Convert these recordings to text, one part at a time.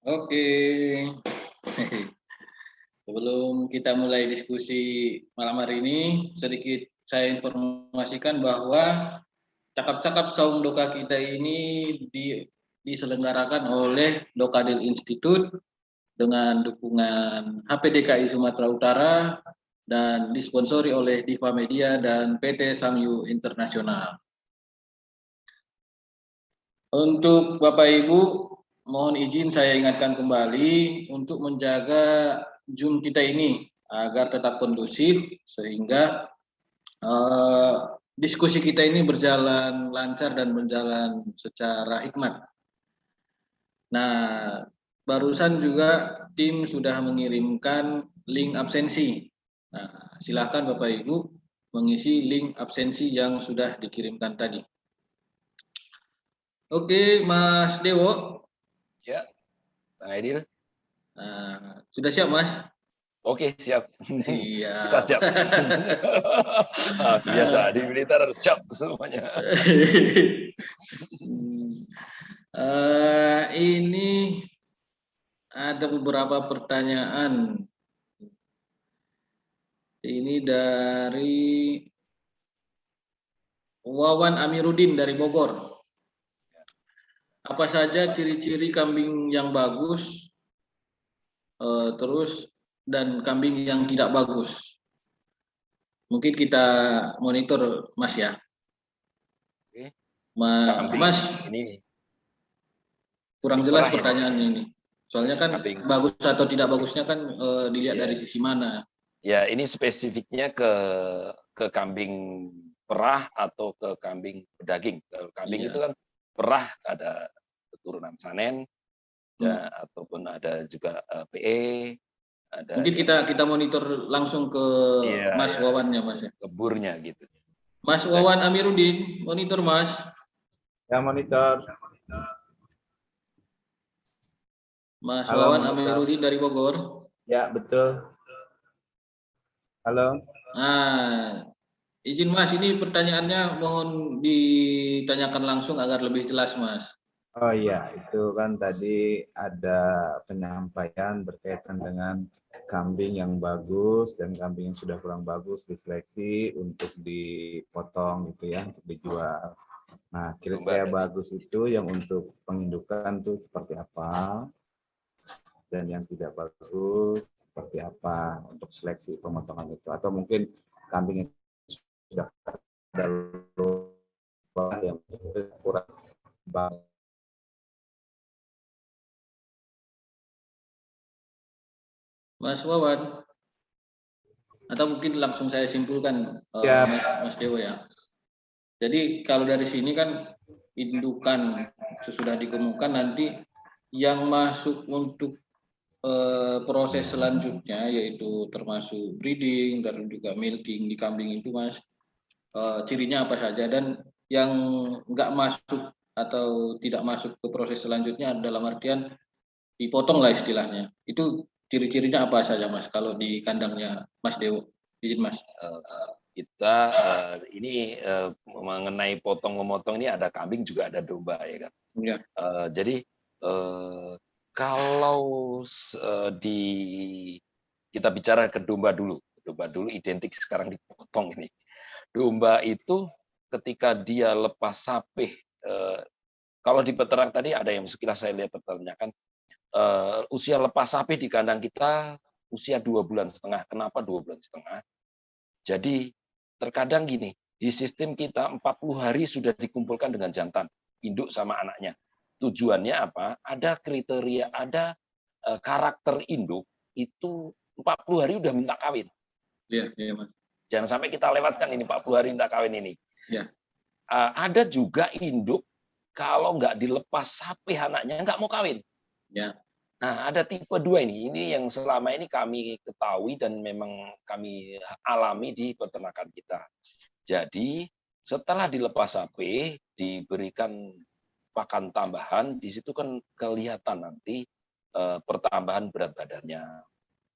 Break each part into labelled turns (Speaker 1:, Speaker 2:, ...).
Speaker 1: Oke. Sebelum kita mulai diskusi malam hari ini, sedikit saya informasikan bahwa cakap-cakap Saung Doka kita ini diselenggarakan oleh Dokadil Institute dengan dukungan HPDKI Sumatera Utara dan disponsori oleh Diva Media dan PT Samyu Internasional. Untuk Bapak Ibu, mohon izin saya ingatkan kembali untuk menjaga Zoom kita ini agar tetap kondusif sehingga diskusi kita ini berjalan lancar dan berjalan secara hikmat. Nah, barusan juga tim sudah mengirimkan link absensi. Nah, silakan Bapak Ibu mengisi link absensi yang sudah dikirimkan tadi. Oke, Mas Dewo.
Speaker 2: Ya, Bang Aidil.
Speaker 1: Nah, sudah siap, Mas?
Speaker 2: Oke, siap.
Speaker 1: Iya.
Speaker 2: Kita siap. Biasa di militer harus siap semuanya.
Speaker 1: Ini ada beberapa pertanyaan. Ini dari Wawan Amiruddin dari Bogor. Apa saja ciri-ciri kambing yang bagus, terus dan kambing yang tidak bagus? Mungkin kita monitor, Mas ya.
Speaker 2: Oke.
Speaker 1: Mas,
Speaker 2: ini
Speaker 1: kurang jelas pertanyaan ini. Soalnya kan
Speaker 2: kambing
Speaker 1: bagus atau tidak bagusnya kan dilihat dari sisi mana.
Speaker 2: Ya, ini spesifiknya ke kambing perah atau ke kambing pedaging. Kalau kambing itu kan perah ada keturunan Sanen, ya, ataupun ada juga PE. Ada
Speaker 1: mungkin kita monitor langsung ke Mas Wawannya, Mas ya.
Speaker 2: Keburnya gitu.
Speaker 1: Mas Wawan Amiruddin, monitor Mas.
Speaker 3: Ya, monitor.
Speaker 1: Mas Wawan Amiruddin dari Bogor.
Speaker 3: Ya, betul. Halo.
Speaker 1: Nah, izin Mas, ini pertanyaannya mohon ditanyakan langsung agar lebih jelas, Mas.
Speaker 3: Oh iya, itu kan tadi ada penyampaian berkaitan dengan kambing yang bagus dan kambing yang sudah kurang bagus diseleksi untuk dipotong gitu ya, untuk dijual. Nah, kriteria bagus itu yang untuk pengindukan tuh seperti apa, dan yang tidak bagus seperti apa untuk seleksi pemotongan itu, atau mungkin kambing yang sudah ada lubang yang kurang bagus.
Speaker 1: Mas Wawan, atau mungkin langsung saya simpulkan, Mas Dewo ya. Jadi kalau dari sini kan indukan sesudah dikemukan, nanti yang masuk untuk proses selanjutnya yaitu termasuk breeding dan juga milking di kambing itu, Mas, cirinya apa saja, dan yang nggak masuk atau tidak masuk ke proses selanjutnya dalam artian dipotong lah istilahnya, itu ciri-cirinya apa saja, Mas, kalau di kandangnya Mas Dewo? Izin, Mas.
Speaker 2: Kita ini mengenai potong-memotong ini ada kambing juga ada domba ya kan.
Speaker 1: Ya.
Speaker 2: Jadi kalau kita bicara ke domba dulu identik sekarang dipotong ini. Domba itu ketika dia lepas sapih, kalau di peternak tadi ada yang sekilas saya lihat pertanyakan, usia lepas sapih di kandang kita usia 2,5 bulan. Kenapa 2,5 bulan? Jadi terkadang gini, di sistem kita 40 hari sudah dikumpulkan dengan jantan, induk sama anaknya. Tujuannya apa? Ada kriteria, ada karakter induk itu 40 hari udah minta kawin.
Speaker 1: Iya, Mas.
Speaker 2: Jangan sampai kita lewatkan ini 40 hari minta kawin ini.
Speaker 1: Ya.
Speaker 2: Ada juga induk kalau nggak dilepas sapih anaknya nggak mau kawin.
Speaker 1: Ya.
Speaker 2: Nah, ada tipe 2 ini yang selama ini kami ketahui dan memang kami alami di peternakan kita. Jadi, setelah dilepas sapih, diberikan pakan tambahan, di situ kan kelihatan nanti pertambahan berat badannya,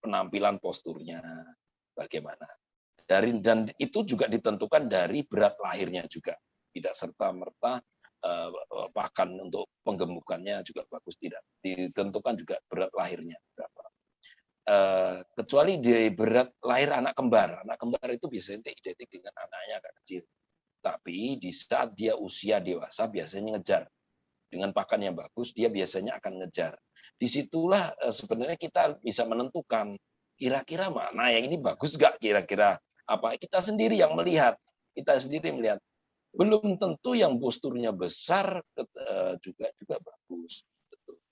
Speaker 2: penampilan posturnya, bagaimana. Dan itu juga ditentukan dari berat lahirnya juga. Tidak serta-merta pakan untuk penggemukannya juga bagus, tidak ditentukan juga berat lahirnya berapa. Kecuali di berat lahir anak kembar itu biasanya identik dengan anaknya agak kecil. Tapi di saat dia usia dewasa biasanya ngejar. Dengan pakan yang bagus, dia biasanya akan ngejar. Disitulah sebenarnya kita bisa menentukan kira-kira mana yang ini bagus nggak kira-kira. Apa kita sendiri yang melihat. Kita sendiri melihat. Belum tentu yang posturnya besar juga bagus.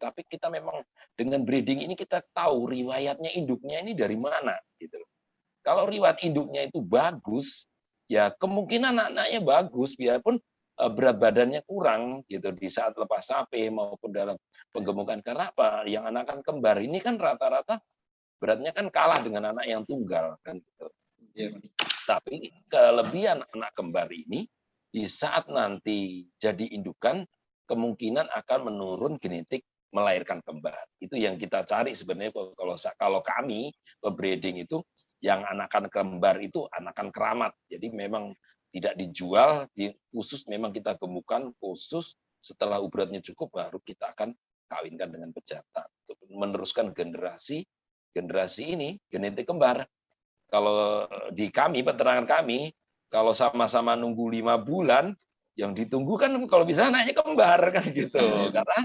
Speaker 2: Tapi kita memang dengan breeding ini kita tahu riwayatnya induknya ini dari mana. Gitu. Kalau riwayat induknya itu bagus, ya kemungkinan anak-anaknya bagus, biarpun berat badannya kurang gitu di saat lepas sapi maupun dalam penggemukan. Karena apa? Yang anak kembar ini kan rata-rata beratnya kan kalah dengan anak yang tunggal kan gitu.
Speaker 1: Ya.
Speaker 2: Tapi kelebihan anak kembar ini di saat nanti jadi indukan kemungkinan akan menurun genetik melahirkan kembar. Itu yang kita cari sebenarnya kalau kami breeding itu yang anakan kembar itu anakan keramat. Jadi memang tidak dijual, khusus memang kita gemukan khusus setelah uratnya cukup baru kita akan kawinkan dengan pejantan untuk meneruskan generasi ini genetik kembar. Kalau di kami peternakan kami kalau sama-sama nunggu 5 bulan yang ditunggu kan kalau bisa anaknya kembar kan gitu. Karena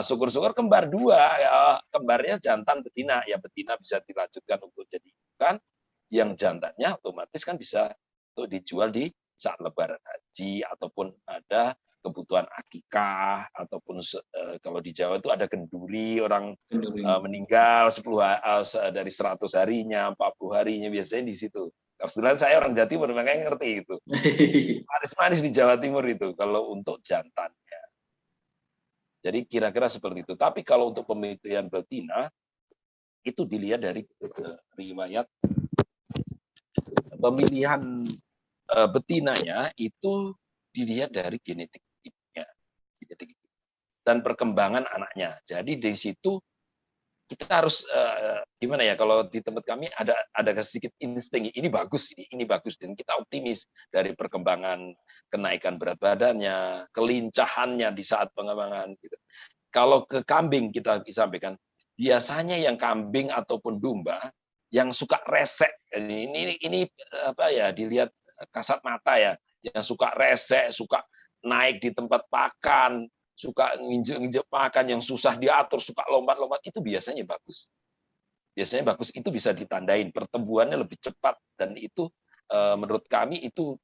Speaker 2: syukur-syukur kembar 2 ya, kembarnya jantan betina ya betina bisa dilanjutkan untuk jadi ikan, yang jantannya otomatis kan bisa untuk dijual di saat lebaran haji ataupun ada kebutuhan akikah ataupun kalau di Jawa itu ada kenduri orang meninggal 10 dari 100 harinya 40 harinya biasanya di situ. Kebetulan saya orang Jawa Timur makanya ngerti itu. Manis-manis di Jawa Timur itu kalau untuk jantannya. Jadi kira-kira seperti itu. Tapi kalau untuk pemilihan betina itu dilihat dari riwayat pemilihan betinanya itu dilihat dari genetiknya dan perkembangan anaknya. Jadi di situ kita harus gimana ya kalau di tempat kami ada sedikit insting ini bagus dan kita optimis dari perkembangan kenaikan berat badannya, kelincahannya di saat pengembangan gitu. Kalau ke kambing kita sampaikan biasanya yang kambing ataupun domba yang suka resek ini apa ya dilihat kasat mata ya yang suka resek, suka naik di tempat pakan, suka nginjek-nginjek pakan yang susah diatur, suka lompat-lompat, itu biasanya bagus. Biasanya bagus, itu bisa ditandain. Pertumbuhannya lebih cepat, dan itu menurut kami itu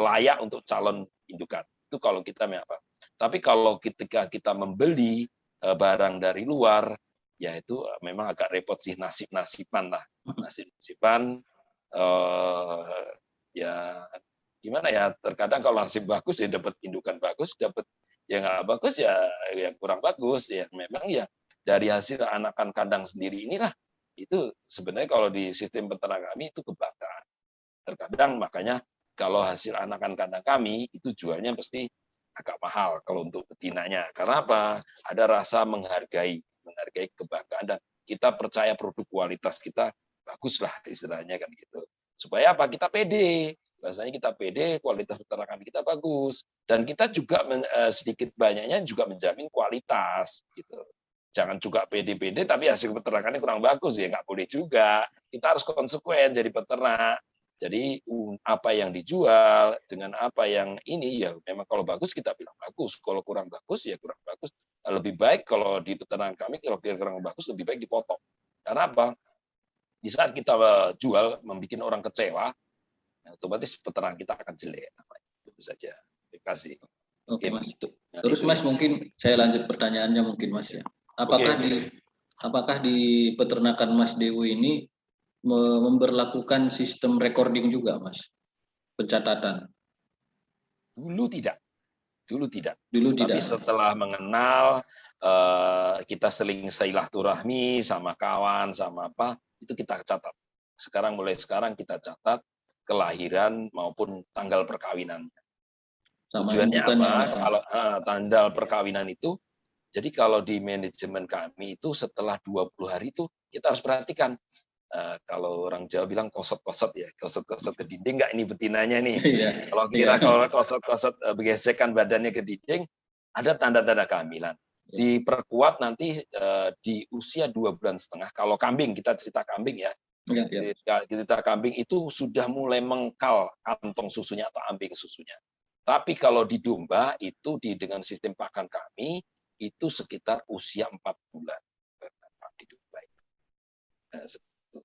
Speaker 2: layak untuk calon indukan. Itu kalau kita apa. Tapi kalau ketika kita membeli barang dari luar, ya itu memang agak repot sih, nasib-nasiban lah. Nasib-nasiban, ya gimana ya, terkadang kalau nasib bagus, ya dapat indukan bagus, dapat yang nggak bagus ya yang kurang bagus ya memang ya dari hasil anakan kandang sendiri inilah itu sebenarnya kalau di sistem peternak kami itu kebanggaan. Terkadang makanya kalau hasil anakan kandang kami itu jualnya pasti agak mahal kalau untuk betinanya. Karena apa? Ada rasa menghargai kebanggaan dan kita percaya produk kualitas kita bagus lah istilahnya kan gitu. Supaya apa? Kita pede. Bahasanya kita pede, kualitas peternakan kita bagus, dan kita juga sedikit banyaknya juga menjamin kualitas gitu. Jangan juga pede-pede tapi hasil peternakannya kurang bagus ya nggak boleh juga. Kita harus konsekuen jadi peternak. Jadi apa yang dijual dengan apa yang ini ya memang kalau bagus kita bilang bagus, kalau kurang bagus ya kurang bagus. Lebih baik kalau di peternakan kami kalau kurang bagus lebih baik dipotong. Karena apa? Di saat kita jual membuat orang kecewa, otomatis peternak kita akan jelek. Itu saja. Terima kasih.
Speaker 1: Oke, Mas. Terus Mas mungkin saya lanjut pertanyaannya mungkin Mas ya. Apakah di peternakan Mas Dewo ini memberlakukan sistem recording juga, Mas? Pencatatan.
Speaker 2: Dulu tidak.
Speaker 1: Tapi
Speaker 2: setelah mengenal kita seling silaturahmi sama kawan sama apa, itu kita catat. Mulai sekarang kita catat kelahiran maupun tanggal perkawinannya. Tujuannya apa? Kalau tanggal perkawinan itu, jadi kalau di manajemen kami itu setelah 20 hari itu kita harus perhatikan kalau orang Jawa bilang kosot-kosot ya, kosot-kosot ke dinding nggak ini betinanya nih.
Speaker 1: Iya.
Speaker 2: Kalau kira kalau kosot-kosot bergesekan badannya ke dinding, ada tanda-tanda kehamilan. Diperkuat nanti di usia 2,5 bulan. Kalau kambing, kita cerita kambing ya. Kita kambing itu sudah mulai mengkal kantong susunya atau ambing susunya. Tapi kalau di domba itu dengan sistem pakan kami itu sekitar usia 4 bulan. Di domba itu.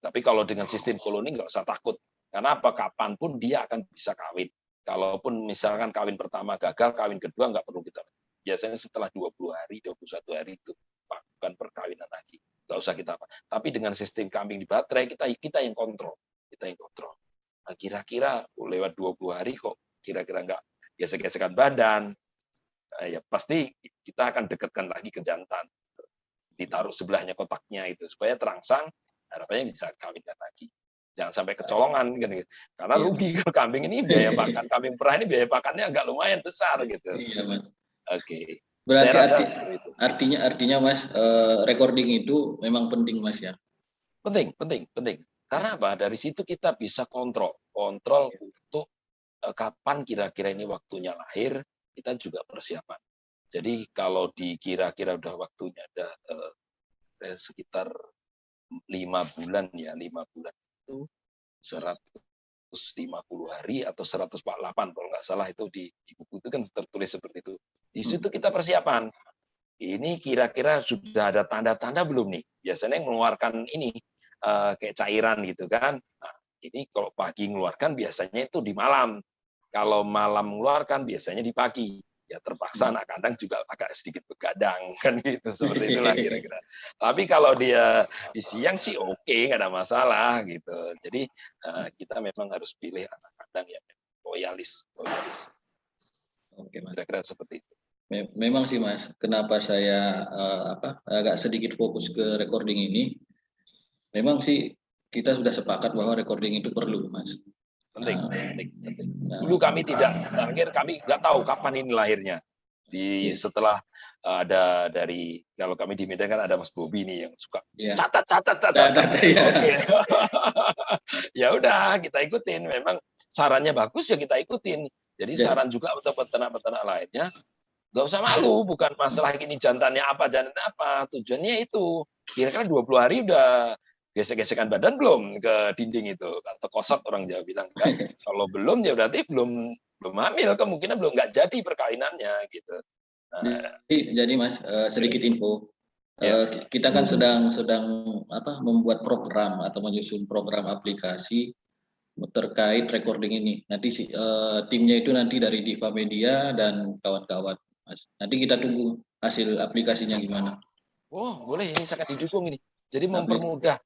Speaker 2: Tapi kalau dengan sistem koloni nggak usah takut. Karena apa? Kapanpun dia akan bisa kawin. Kalaupun misalkan kawin pertama gagal, kawin kedua nggak perlu kita. Biasanya setelah 20 hari, 21 hari itu lakukan perkawinan lagi. Nggak usah kita apa. Tapi dengan sistem kambing di baterai, kita yang kontrol. Kita yang kontrol. Nah, kira-kira lewat 20 hari kok kira-kira nggak gesek-gesekan badan, ya pasti kita akan dekatkan lagi ke jantan. Ditaruh sebelahnya kotaknya itu supaya terangsang, harapannya bisa kawinkan lagi. Jangan sampai kecolongan gitu. Karena rugi ke kambing ini biaya pakan. Kambing perah ini biaya pakannya agak lumayan besar gitu.
Speaker 1: Iya, Mas.
Speaker 2: Oke.
Speaker 1: Berarti artinya Mas, recording itu memang penting Mas ya.
Speaker 2: Penting. Karena apa? Dari situ kita bisa kontrol untuk kapan kira-kira ini waktunya lahir, kita juga persiapan. Jadi kalau dikira-kira udah waktunya ada sekitar 5 bulan ya, 5 bulan itu 150 hari atau 148 kalau nggak salah itu di buku itu kan tertulis seperti itu. Di situ kita persiapan. Ini kira-kira sudah ada tanda-tanda belum nih? Biasanya yang mengeluarkan ini kayak cairan gitu kan. Nah, ini kalau pagi mengeluarkan biasanya itu di malam. Kalau malam mengeluarkan biasanya di pagi. Ya terpaksa anak kandang juga agak sedikit begadang kan gitu, seperti itulah kira-kira. Tapi kalau dia di siang sih oke, nggak ada masalah gitu. Jadi kita memang harus pilih anak kandang yang loyalis.
Speaker 1: Oke, Mas.
Speaker 2: Kira-kira seperti itu.
Speaker 1: Memang sih Mas, kenapa saya agak sedikit fokus ke recording ini. Memang sih kita sudah sepakat bahwa recording itu perlu, Mas.
Speaker 2: Penting. Dulu kami tidak, terakhir kami nggak tahu kapan ini lahirnya. Setelah ada dari, kalau kami di Medan kan ada Mas Bobi nih yang suka catat. Oke. Ya udah kita ikutin. Memang sarannya bagus ya kita ikutin. Jadi saran juga untuk peternak-peternak lainnya, nggak usah malu. Bukan masalah ini jantannya apa. Tujuannya itu. Kira-kira 20 hari udah gesek-gesekan badan belum ke dinding itu, atau kosot orang Jawa bilang kan. Kalau belum ya berarti belum hamil, kemungkinan belum nggak jadi perkawinannya gitu.
Speaker 1: Jadi Mas, sedikit info. Kita kan sedang membuat program atau menyusun program aplikasi terkait recording ini. Nanti timnya itu nanti dari Diva Media dan kawan-kawan, Mas. Nanti kita tunggu hasil aplikasinya gimana.
Speaker 2: Oh, boleh, ini sangat didukung ini. Jadi mempermudah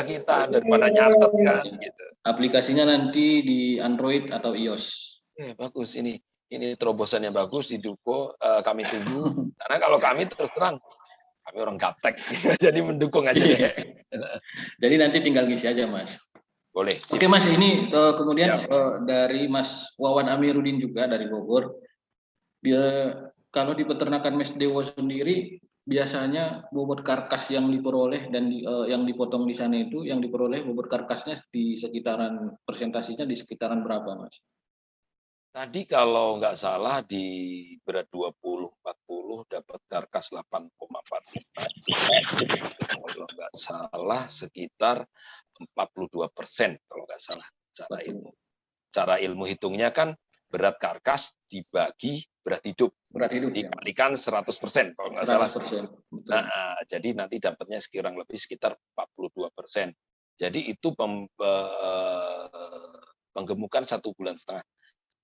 Speaker 2: kita daripada nyatet kan gitu.
Speaker 1: Aplikasinya nanti di Android atau iOS.
Speaker 2: Bagus ini terobosan yang bagus, didukung, kami tunggu. Karena kalau kami terus terang kami orang gaptek, jadi mendukung aja deh.
Speaker 1: Jadi nanti tinggal ngisi aja Mas.
Speaker 2: Boleh.
Speaker 1: Oke Mas, ini kemudian dari Mas Wawan Amiruddin juga dari Bogor. Kalau di peternakan Mas Dewo sendiri, biasanya bobot karkas yang diperoleh dan yang dipotong di sana itu, yang diperoleh bobot karkasnya di sekitaran, persentasinya di sekitaran berapa Mas?
Speaker 2: Tadi kalau nggak salah di berat 20-40 dapat karkas 8,45. Kalau nggak salah sekitar 42% kalau nggak salah cara ilmu hitungnya kan berat karkas dibagi berat hidup dikalikan 100% kalau nggak salah. Nah, jadi nanti dapatnya kurang lebih sekitar 42%. Jadi itu penggemukan 1,5 bulan.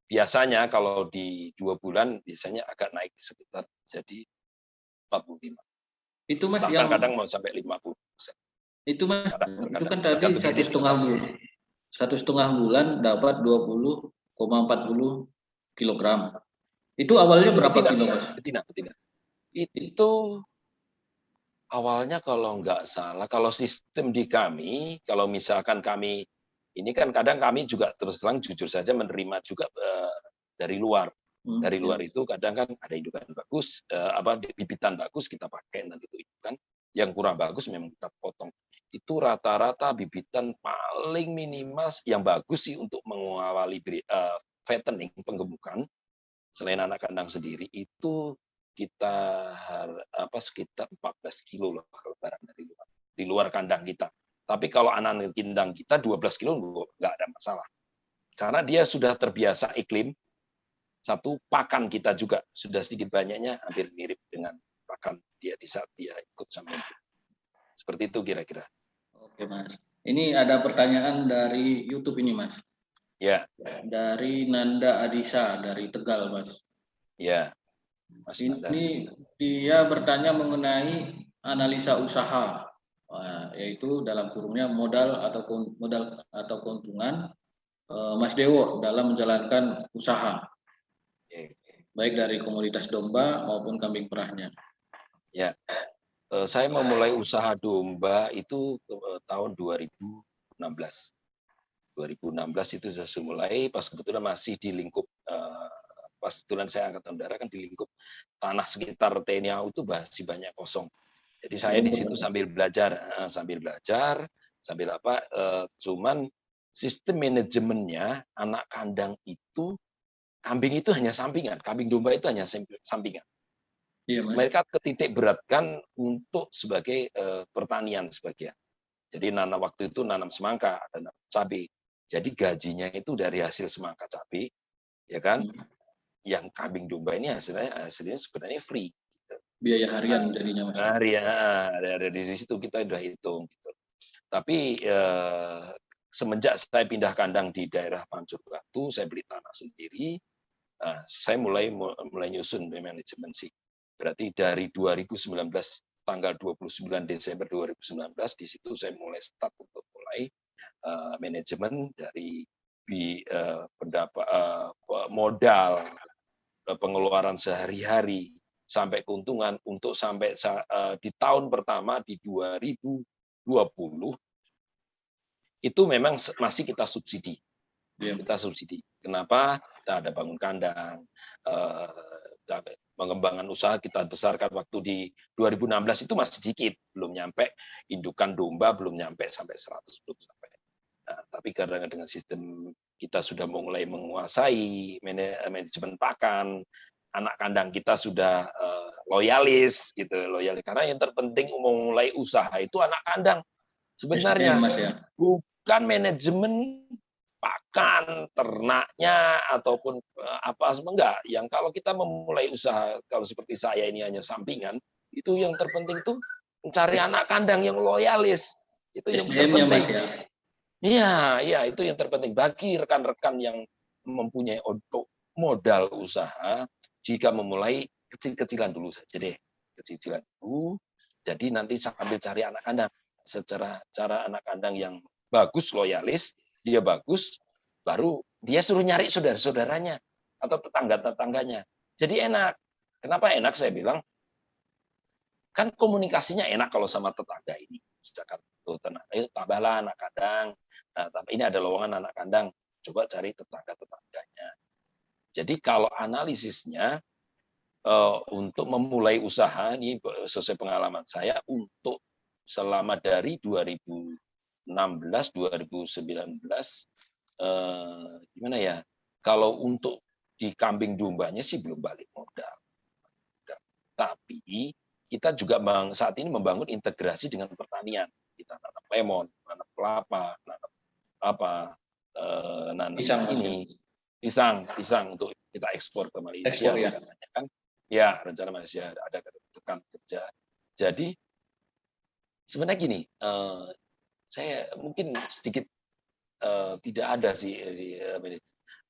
Speaker 2: Biasanya kalau di 2 bulan biasanya agak naik sekitar jadi 45.
Speaker 1: Itu Mas
Speaker 2: bahkan yang kadang mau sampai 50%.
Speaker 1: Itu Mas, itu kan tadi 1,5 bulan. 1,5 bulan dapat 20,40 kilogram. Itu awalnya berapa kilo Mas?
Speaker 2: Betina. Itu awalnya kalau nggak salah, kalau sistem di kami, kalau misalkan kami, ini kan kadang kami juga terus terang jujur saja menerima juga dari luar. Dari luar itu kadang kan ada indukan bagus, bibitan bagus kita pakai nanti itu indukan. Yang kurang bagus memang kita potong. itu rata-rata bibitan paling minimal yang bagus sih untuk mengawali fattening, penggemukan, selain anak kandang sendiri itu kita sekitar 14 kilo loh kalau barang dari luar, di luar kandang kita. Tapi kalau anak kandang kita 12 kilo nggak ada masalah. Karena dia sudah terbiasa iklim, satu pakan kita juga sudah sedikit banyaknya hampir mirip dengan pakan dia di saat dia ikut sama ibu. Seperti itu kira-kira.
Speaker 1: Oke Mas. Ini ada pertanyaan dari YouTube ini Mas.
Speaker 2: Ya.
Speaker 1: Dari Nanda Adisa dari Tegal Mas.
Speaker 2: Ya. Mas Nanda.
Speaker 1: Ini dia bertanya mengenai analisa usaha, yaitu dalam kurungnya modal atau keuntungan Mas Dewo dalam menjalankan usaha, baik dari komoditas domba maupun kambing perahnya.
Speaker 2: Ya. Saya memulai usaha domba itu tahun 2016. 2016 itu saya mulai pas kebetulan masih di lingkup pas kebetulan saya angkatan udara kan di lingkup tanah sekitar TNI AU itu masih banyak kosong. Jadi saya di situ sambil belajar sambil apa cuman sistem manajemennya anak kandang itu kambing itu hanya sampingan, kambing domba itu hanya sampingan. Iya, mereka ketitik beratkan untuk sebagai pertanian sebagian. Jadi waktu itu nanam semangka dan cabai. Jadi gajinya itu dari hasil semangka cabai, ya kan? Yang kambing domba ini hasilnya sebenarnya free. Gitu.
Speaker 1: Biaya harian jadinya Mas.
Speaker 2: Dari situ kita udah hitung. Gitu. Tapi semenjak saya pindah kandang di daerah Pancur Batu, saya beli tanah sendiri. Saya mulai nyusun manajemen sih. Berarti dari 2019 tanggal 29 Desember 2019 di situ saya mulai start untuk mulai manajemen dari modal, pengeluaran sehari-hari sampai keuntungan untuk sampai di tahun pertama di 2020 itu memang masih kita subsidi. Kita subsidi. Kenapa? Kita ada bangun kandang, pengembangan usaha kita besarkan waktu di 2016 itu masih sedikit, belum nyampe indukan domba, belum nyampe sampai 100, belum sampai. Nah, tapi karena dengan sistem kita sudah mulai menguasai manajemen pakan, anak kandang kita sudah loyalis gitu, loyalis. Karena yang terpenting memulai usaha itu anak kandang. Sebenarnya bukan manajemen pakan ternaknya ataupun apa enggak. Yang kalau kita memulai usaha kalau seperti saya ini hanya sampingan, itu yang terpenting tuh mencari anak kandang yang loyalis. Itu yang terpenting. Mas, ya? Iya, itu yang terpenting bagi rekan-rekan yang mempunyai modal usaha jika memulai kecil-kecilan dulu saja deh. Kecil-kecilan dulu. Jadi nanti sambil cari anak kandang secara cara anak kandang yang bagus loyalis, dia bagus, baru dia suruh nyari saudara-saudaranya atau tetangga-tetangganya. Jadi enak. Kenapa enak saya bilang? Kan komunikasinya enak kalau sama tetangga ini. Misalkan tambahlah anak kandang. Nah, ini ada lowongan anak kandang. Coba cari tetangga-tetangganya. Jadi kalau analisisnya untuk memulai usaha ini sesuai pengalaman saya untuk selama dari 2016 2019 gimana ya? Kalau untuk di kambing dombanya sih belum balik modal. Tapi kita juga saat ini membangun integrasi dengan pertanian. Kita nanam lemon, nanam kelapa, nanam pisang untuk kita ekspor ke Malaysia. Rencananya kan? Ya, rencana Malaysia ada tekan kerja. Jadi sebenarnya gini, saya mungkin sedikit tidak ada sih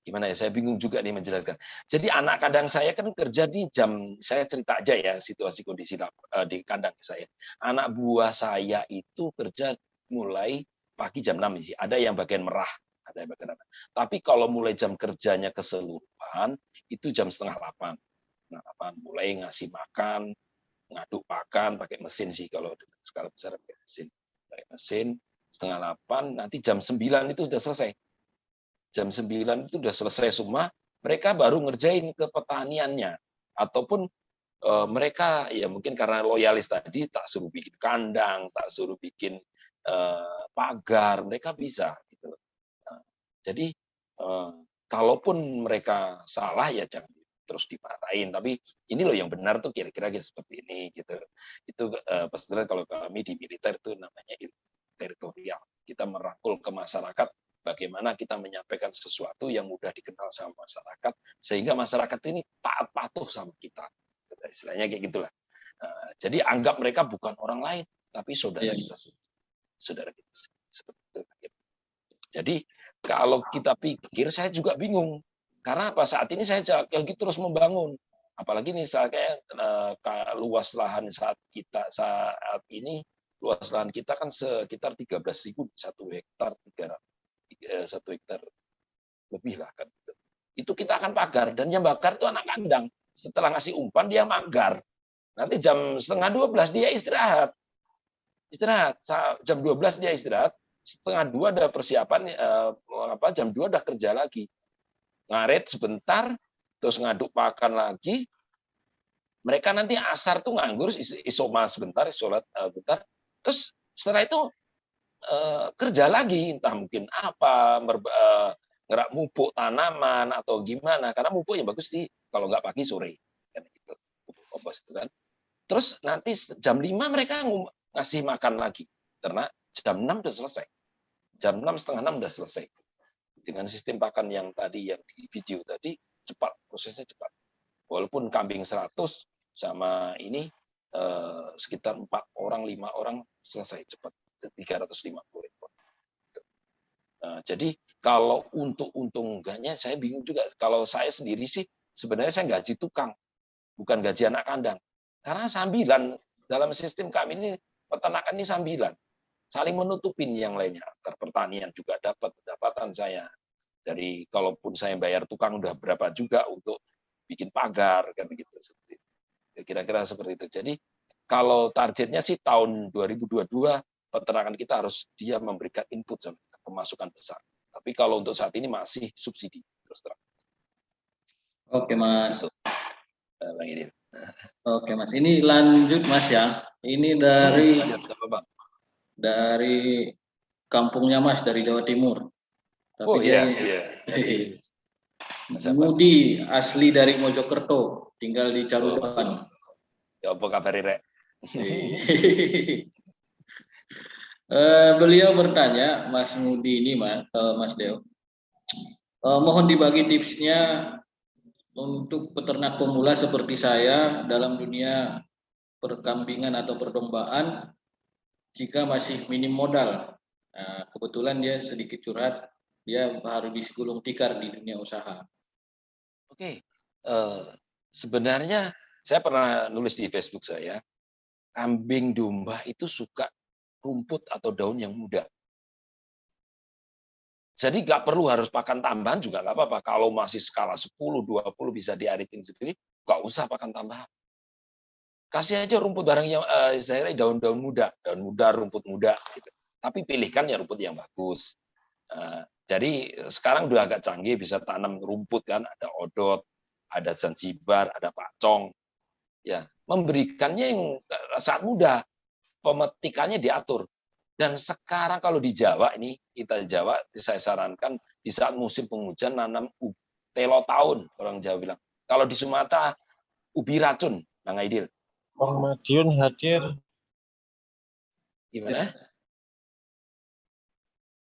Speaker 2: gimana ya, saya bingung juga nih menjelaskan. Jadi anak kandang saya kan kerja di jam, saya cerita aja ya situasi kondisi di kandang saya. Anak buah saya itu kerja mulai pagi jam 6 sih. Ada yang bagian merah, ada yang bagian apa. Tapi kalau mulai jam kerjanya keseluruhan itu jam setengah 8. Nah, mulai ngasih makan, ngaduk pakan pakai mesin sih, kalau skala besar pakai mesin. Setengah 8, nanti jam 9 itu sudah selesai. Jam 9 itu sudah selesai semua, mereka baru ngerjain ke petaniannya. Ataupun mereka ya mungkin karena loyalis tadi, tak suruh bikin kandang, tak suruh bikin pagar, mereka bisa gitu. Nah, jadi kalaupun mereka salah ya jangan terus dimarahin, tapi ini loh yang benar tuh kira-kira seperti ini gitu. Itu pastinya kalau kami di militer itu namanya teritorial. Kita merangkul ke masyarakat bagaimana kita menyampaikan sesuatu yang mudah dikenal sama masyarakat sehingga masyarakat ini taat patuh sama kita. Istilahnya kayak gitulah. Jadi anggap mereka bukan orang lain tapi saudara kita sendiri. Saudara kita seperti itu. Jadi kalau kita pikir saya juga bingung karena apa saat ini saya lagi terus membangun apalagi nih kayak luas lahan saat ini luas lahan kita kan sekitar 13.000 1 hektar 1 hektar lebih lah kan itu kita akan pagar dan yang bakar itu anak kandang setelah ngasih umpan dia magar nanti jam 11:30 dia istirahat jam 12 dia istirahat 1:30 ada persiapan jam 2 udah kerja lagi ngaret sebentar terus ngaduk pakan lagi mereka nanti asar tuh nganggur isoma sebentar sholat bentar terus setelah itu kerja lagi entah mungkin apa ngerak mupuk tanaman atau gimana karena mupuk yang bagus sih kalau nggak pagi sore kan gitu pupuk kompos itu kan terus nanti jam 5 mereka ngasih makan lagi karena jam 6 udah selesai jam 6 setengah 6 udah selesai dengan sistem pakan yang tadi yang di video tadi cepat prosesnya cepat walaupun kambing 100 sama ini sekitar 4 orang 5 orang selesai cepat 350 ekor. Jadi kalau untuk untung enggaknya saya bingung juga kalau saya sendiri sih sebenarnya saya gaji tukang bukan gaji anak kandang karena sambilan dalam sistem kami ini peternakan ini sambilan saling menutupin yang lainnya. Pertanian juga dapat pendapatan saya. Dari kalaupun saya bayar tukang udah berapa juga untuk bikin pagar kan begitu seperti itu. Kira-kira seperti itu. Jadi kalau targetnya sih tahun 2022 peternakan kita harus dia memberikan input sama kita, pemasukan besar. Tapi kalau untuk saat ini masih subsidi terus terang.
Speaker 1: Oke Mas.
Speaker 2: Itu, Bang Idil.
Speaker 1: Oke Mas. Ini lanjut Mas ya. Ini dari kampungnya Mas dari Jawa Timur. Tapi
Speaker 2: iya.
Speaker 1: Budi asli dari Mojokerto, tinggal di Caruban.
Speaker 2: Ya apa kabar Rek?
Speaker 1: Beliau bertanya, Mas Ngudi ini Mas Deo, mohon dibagi tipsnya untuk peternak pemula seperti saya dalam dunia perkambingan atau perdombaan jika masih minim modal. Nah, kebetulan dia sedikit curhat, dia baru digulung tikar di dunia usaha.
Speaker 2: Oke, sebenarnya saya pernah nulis di Facebook saya, kambing domba itu suka rumput atau daun yang muda. Jadi nggak perlu harus pakan tambahan juga nggak apa-apa. Kalau masih skala 10, 20 bisa diaritin sendiri, nggak usah pakan tambahan. Kasih aja rumput barang yang istilahnya daun-daun muda, rumput muda. Gitu. Tapi pilihkan ya rumput yang bagus. Jadi sekarang udah agak canggih bisa tanam rumput kan, ada odot, ada zanzibar, ada pacong. Ya, memberikannya yang saat muda, pemetikannya diatur. Dan sekarang kalau di Jawa ini, kita di Jawa, saya sarankan di saat musim penghujan nanam telo tahun, orang Jawa bilang. Kalau di Sumatera, ubi racun, Bang Aidil.
Speaker 4: Bang Madiun hadir.
Speaker 2: Gimana?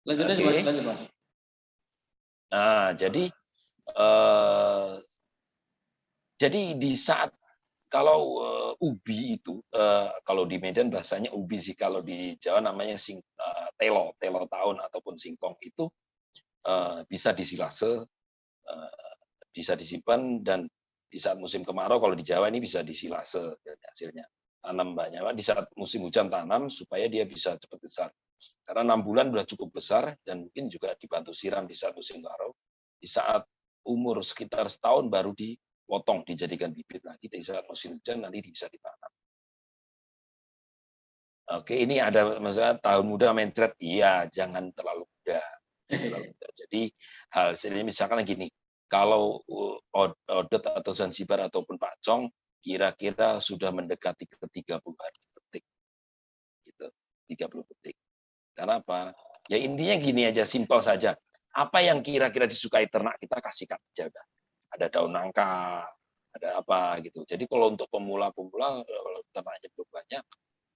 Speaker 1: Lanjut aja Mas, lanjut Mas.
Speaker 2: Nah, jadi di saat kalau ubi itu, kalau di Medan bahasanya ubi sih, kalau di Jawa namanya telo tahun ataupun singkong itu bisa disilase, bisa disimpan dan di saat musim kemarau kalau di Jawa ini bisa disilase hasilnya. Tanam banyak, di saat musim hujan tanam supaya dia bisa cepat besar. Karena 6 bulan sudah cukup besar dan mungkin juga dibantu siram di saat musim kemarau. Di saat umur sekitar setahun baru dipotong, dijadikan bibit lagi. Di saat musim hujan nanti bisa ditanam. Oke, ini ada masalah tahun muda mencret. Iya, jangan terlalu muda. Jadi hal ini misalkan gini, kalau odot atau zanzibar ataupun pacong kira-kira sudah mendekati ke 30 hari petik. Gitu, 30 petik. Karena apa? Ya intinya gini aja, simpel saja. Apa yang kira-kira disukai ternak kita kasihkan aja udah. Ada daun nangka, ada apa gitu. Jadi kalau untuk pemula-pemula kalau ternaknya belum banyak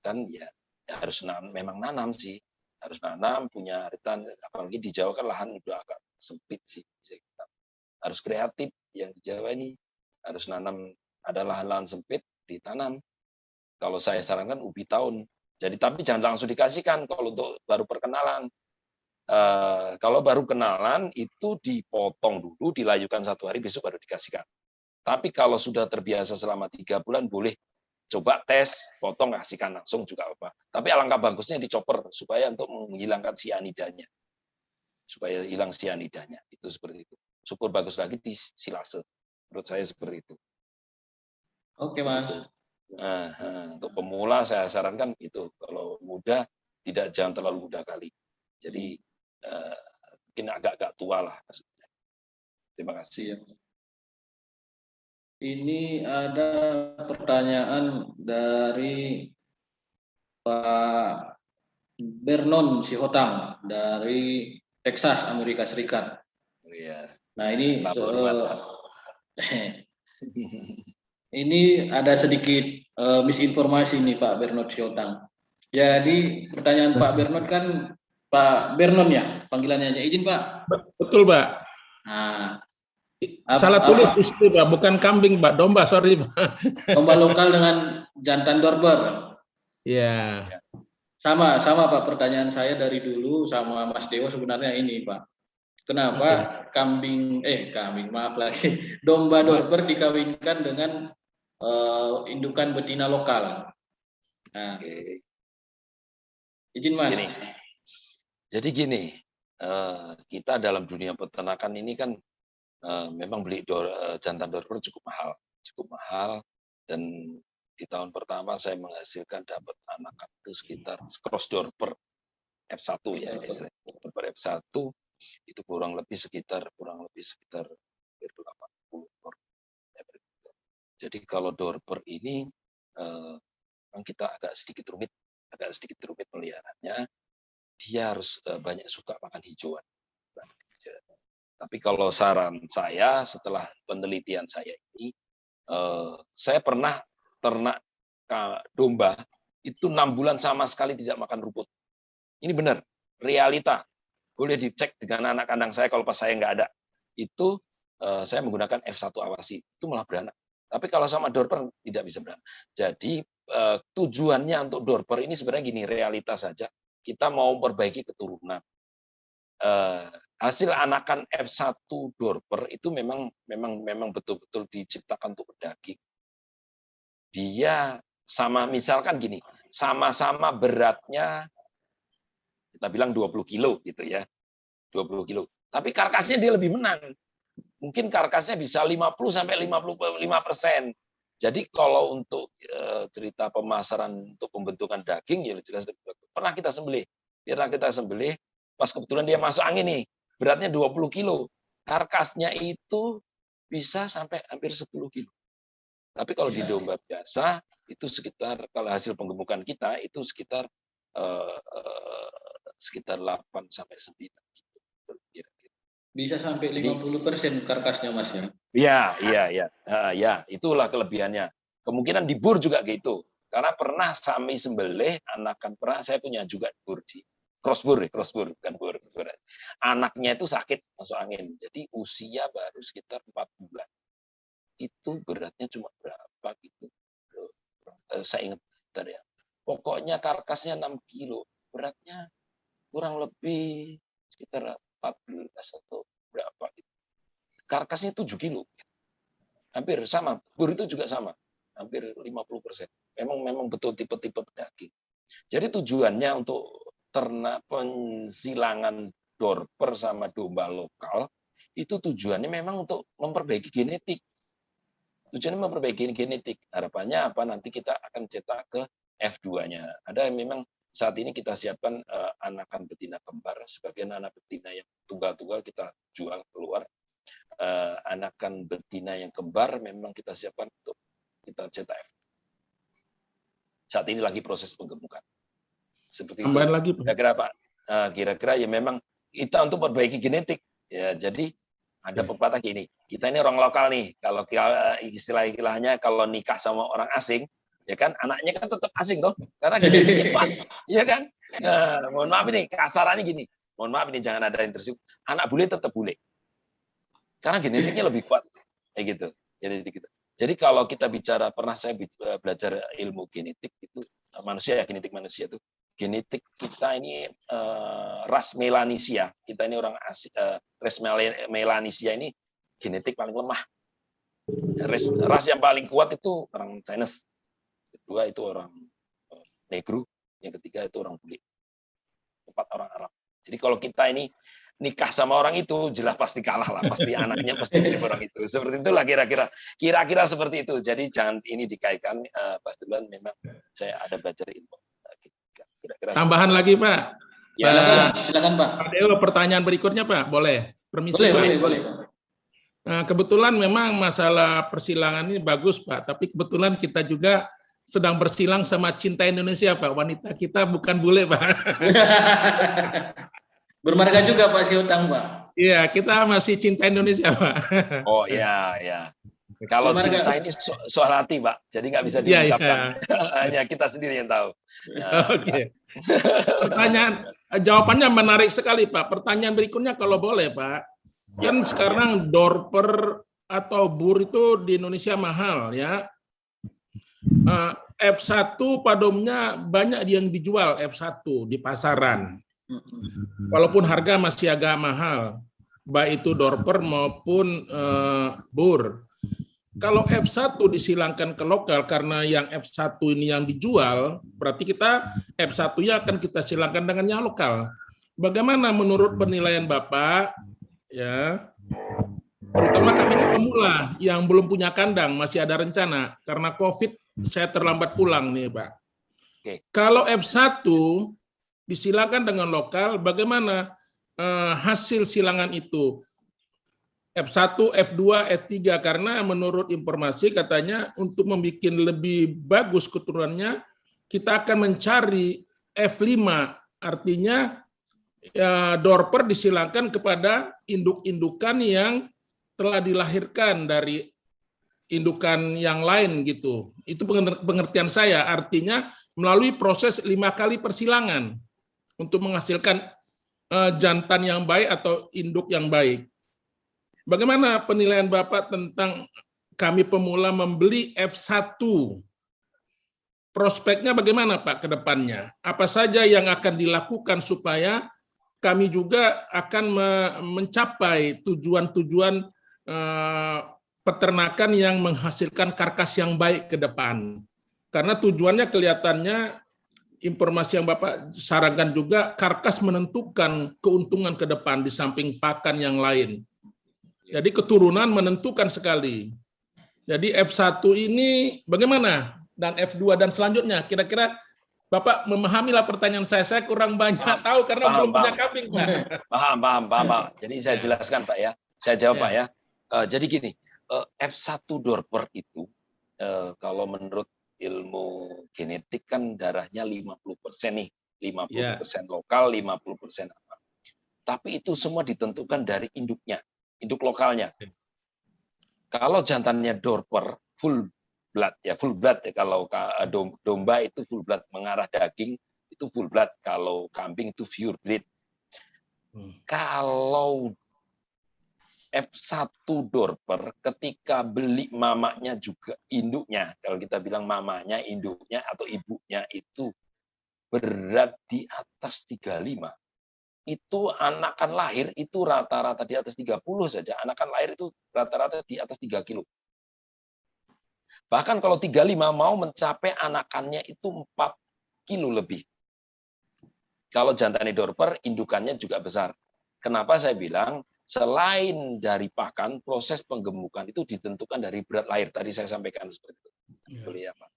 Speaker 2: kan ya harus memang nanam sih. Harus nanam, punya aritan, apalagi di Jawa kan lahan udah agak sempit sih. Harus kreatif yang di Jawa ini, harus nanam, ada lahan-lahan sempit ditanam. Kalau saya sarankan ubi tahun. Jadi tapi jangan langsung dikasihkan kalau untuk baru perkenalan. Kalau baru kenalan itu dipotong dulu, dilayukan 1 hari, besok baru dikasihkan. Tapi kalau sudah terbiasa selama 3 bulan boleh coba tes, potong, kasihkan langsung juga apa. Tapi alangkah bagusnya dicoper supaya untuk menghilangkan sianidanya. Supaya hilang sianidanya. Itu seperti itu. Syukur bagus lagi di silase. Menurut saya seperti itu.
Speaker 1: Oke, Mas.
Speaker 2: Untuk pemula saya sarankan itu. Kalau muda jangan terlalu muda kali. Jadi mungkin agak-agak tua lah maksudnya. Terima kasih.
Speaker 1: Ini ada pertanyaan dari Pak Bernon Sihotang dari Texas, Amerika Serikat.
Speaker 2: Iya.
Speaker 1: Nah ini ini ada sedikit misinformasi nih Pak Bernon Sihotang. Jadi pertanyaan Pak Bernon kan Pak Bernon ya panggilannya, izin Pak.
Speaker 5: Betul Pak.
Speaker 1: Nah,
Speaker 5: salah tulis istri Pak, bukan kambing Pak, domba, sorry Pak.
Speaker 1: Domba lokal dengan jantan Dorper.
Speaker 5: Iya.
Speaker 1: Sama Pak, pertanyaan saya dari dulu sama Mas Dewo sebenarnya ini Pak. Kenapa kambing maaf lagi, domba Dorper dikawinkan dengan indukan betina lokal? Nah, izin Mas.
Speaker 2: Jadi gini, kita dalam dunia peternakan ini kan memang beli jantan Dorper cukup mahal, dan di tahun pertama saya menghasilkan dapat anakan itu sekitar cross Dorper F1 ya, Dorper F1 itu kurang lebih sekitar 80 ekor. Jadi kalau Dorper ini kita agak sedikit rumit meliharanya. Dia harus banyak suka makan hijauan. Tapi kalau saran saya setelah penelitian saya ini, saya pernah ternak domba itu 6 bulan sama sekali tidak makan rumput. Ini benar, realita. Boleh dicek dengan anak kandang saya kalau pas saya nggak ada. Itu saya menggunakan F1 awasi, itu malah beranak. Tapi kalau sama Dorper tidak bisa beranak. Jadi tujuannya untuk Dorper ini sebenarnya gini, realitas saja. Kita mau perbaiki keturunan. Hasil anakan F1 Dorper itu memang betul-betul diciptakan untuk daging. Dia misalkan gini, sama-sama beratnya kita bilang 20 kilo gitu ya. 20 kilo. Tapi karkasnya dia lebih menang. Mungkin karkasnya bisa 50-55%. Jadi kalau untuk cerita pemasaran untuk pembentukan daging ya jelas pernah kita sembelih. Pas kebetulan dia masuk angin nih, beratnya 20 kilo. Karkasnya itu bisa sampai hampir 10 kilo. Tapi kalau di domba biasa itu sekitar, kalau hasil penggemukan kita itu sekitar 8-9 gitu.
Speaker 1: Bisa sampai 50% karkasnya Mas ya?
Speaker 2: Iya, itulah kelebihannya. Kemungkinan di bur juga gitu. Karena pernah kami sembelih anakan, saya punya juga bur di crossbur bukan bur. Anaknya itu sakit masuk angin. Jadi usia baru sekitar 4 bulan. Itu beratnya cuma berapa gitu. Saya ingat bentar ya. Pokoknya karkasnya 6 kilo. Beratnya kurang lebih sekitar 14 atau berapa gitu. Karkasnya 7 kilo. Hampir sama. Bur itu juga sama. Hampir 50%. Memang betul tipe-tipe pedaging. Jadi tujuannya untuk ternak pensilangan Dorper sama domba lokal, itu tujuannya memang untuk memperbaiki genetik. Harapannya apa? Nanti kita akan cetak ke F2-nya. Ada yang memang saat ini kita siapkan anakan betina kembar, sebagian anak betina yang tunggal-tunggal kita jual keluar. Anakan betina yang kembar memang kita siapkan untuk kita cetak F. Saat ini lagi proses penggemukan. Seperti
Speaker 5: Tambahan
Speaker 2: itu.
Speaker 5: lagi, Pak.
Speaker 2: Kira-kira Pak. Kira-kira ya memang kita untuk perbaiki genetik. Ya, jadi ada pepatah gini, kita ini orang lokal nih, kalau istilah-istilahnya kalau nikah sama orang asing, ya kan anaknya kan tetap asing toh, karena genetiknya kuat, ya kan? Nah, mohon maaf ini kasarannya gini, mohon maaf ini jangan ada yang tersinggung, anak bule tetap bule, karena genetiknya lebih kuat, kayak gitu. Jadi kalau kita bicara, pernah saya belajar ilmu genetik itu manusia, genetik manusia itu. Genetik kita ini ras Melanesia, kita ini orang ras Melanesia ini genetik paling lemah. Ras yang paling kuat itu orang Chinese, kedua itu orang Negro, yang ketiga itu orang bule, keempat orang Arab. Jadi kalau kita ini nikah sama orang itu jelas pasti kalah lah, pasti anaknya pasti mirip orang itu. Seperti itulah kira-kira seperti itu. Jadi jangan ini dikaitkan, Pak Duluan, memang saya ada belajar ilmu. Kira-kira
Speaker 5: tambahan lagi Pak.
Speaker 1: Ya, silakan Pak.
Speaker 5: Pak Dewo, pertanyaan berikutnya Pak, boleh? Permisi Pak.
Speaker 1: Boleh.
Speaker 5: Nah, kebetulan memang masalah persilangan ini bagus Pak, tapi kebetulan kita juga sedang bersilang sama Cinta Indonesia Pak. Wanita kita bukan bule Pak.
Speaker 1: Bermarga juga Pak Siutang Pak.
Speaker 5: Iya, kita masih Cinta Indonesia Pak.
Speaker 2: Oh ya. Kalau cinta ini soal hati, Pak. Jadi nggak bisa diungkapkan. Hanya kita sendiri yang tahu.
Speaker 5: Oke. Jawabannya menarik sekali, Pak. Pertanyaan berikutnya kalau boleh, Pak. Kan sekarang dorper atau bur itu di Indonesia mahal, ya. F1 pada umumnya banyak yang dijual F1 di pasaran. Walaupun harga masih agak mahal, baik itu dorper maupun bur. Kalau F1 disilangkan ke lokal karena yang F1 ini yang dijual, berarti kita F1-nya akan kita silangkan dengan yang lokal. Bagaimana menurut penilaian Bapak, ya, terutama kami pemula yang belum punya kandang, masih ada rencana, karena COVID saya terlambat pulang nih Pak. Kalau F1 disilangkan dengan lokal, bagaimana hasil silangan itu? F1, F2, F3, karena menurut informasi katanya untuk membuat lebih bagus keturunannya, kita akan mencari F5, artinya dorper disilangkan kepada induk-indukan yang telah dilahirkan dari indukan yang lain gitu. Itu pengertian saya, artinya melalui proses 5 kali persilangan untuk menghasilkan jantan yang baik atau induk yang baik. Bagaimana penilaian Bapak tentang kami pemula membeli F1? Prospeknya bagaimana Pak ke depannya? Apa saja yang akan dilakukan supaya kami juga akan mencapai tujuan-tujuan peternakan yang menghasilkan karkas yang baik ke depan? Karena tujuannya kelihatannya, informasi yang Bapak sarankan juga, karkas menentukan keuntungan ke depan di samping pakan yang lain. Jadi keturunan menentukan sekali. Jadi F1 ini bagaimana? Dan F2 dan selanjutnya, kira-kira Bapak memahamilah pertanyaan saya kurang banyak tahu karena belum punya kambing, Pak.
Speaker 2: Paham, Pak. Jadi saya jelaskan, Pak ya. Saya jawab, Pak ya. Jadi gini, F1 dorper itu, kalau menurut ilmu genetik kan darahnya 50% nih. 50% lokal, 50% apa. Tapi itu semua ditentukan dari induknya. Induk lokalnya. Kalau jantannya dorper full blood ya, kalau domba itu full blood mengarah daging itu full blood, kalau kambing itu pure breed. Kalau F1 dorper ketika beli mamanya juga induknya, kalau kita bilang mamanya, induknya atau ibunya itu berat di atas 35. Itu anakan lahir itu rata-rata di atas 30 saja. Anakan lahir itu rata-rata di atas 3 kilo. Bahkan kalau 35 mau mencapai anakannya itu 4 kilo lebih. Kalau jantan dorper, indukannya juga besar. Kenapa saya bilang, selain dari pakan, proses penggemukan itu ditentukan dari berat lahir. Tadi saya sampaikan seperti itu. Ya, Pak.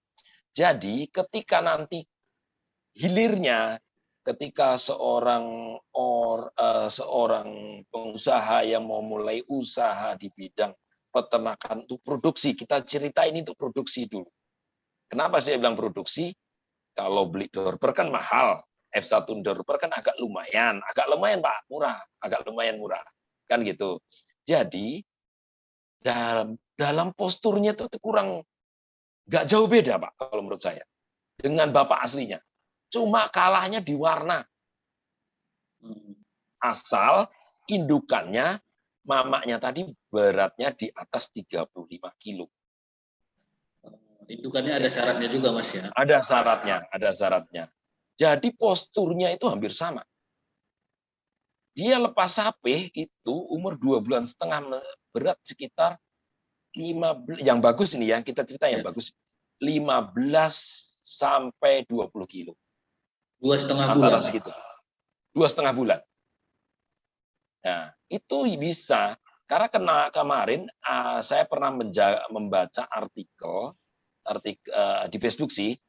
Speaker 2: Jadi ketika nanti hilirnya, ketika seorang pengusaha yang mau mulai usaha di bidang peternakan untuk produksi, kita cerita ini untuk produksi dulu. Kenapa saya bilang produksi? Kalau beli dorper kan mahal, F1 Dorper kan agak lumayan Pak, murah, agak lumayan murah, kan gitu. Jadi dalam posturnya itu kurang, nggak jauh beda Pak kalau menurut saya dengan bapak aslinya. Cuma kalahnya di warna. Asal indukannya, mamaknya tadi beratnya di atas 35 kilo.
Speaker 1: Indukannya ada syaratnya juga Mas ya?
Speaker 2: Ada syaratnya. Jadi posturnya itu hampir sama. Dia lepas sapeh itu umur 2,5 bulan, berat sekitar 15, yang bagus ini ya, kita cerita yang bagus, 15 sampai 20 kilo.
Speaker 1: 2,5
Speaker 2: bulan.
Speaker 1: bulan?
Speaker 2: Segitu. 2,5 bulan. Nah, itu bisa, karena kemarin saya pernah membaca artikel di Facebook sih,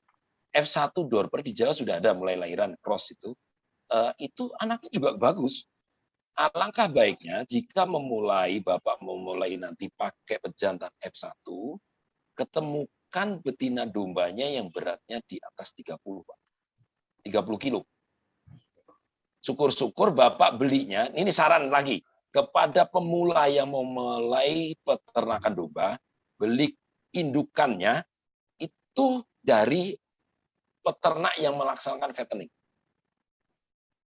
Speaker 2: F1 Dorper di Jawa sudah ada mulai lahiran cross itu anaknya juga bagus. Alangkah baiknya jika Bapak memulai nanti pakai pejantan F1, ketemukan betina dombanya yang beratnya di atas 30 kilo. Syukur-syukur Bapak belinya, ini saran lagi, kepada pemula yang mau mulai peternakan domba, beli indukannya itu dari peternak yang melaksanakan fattening.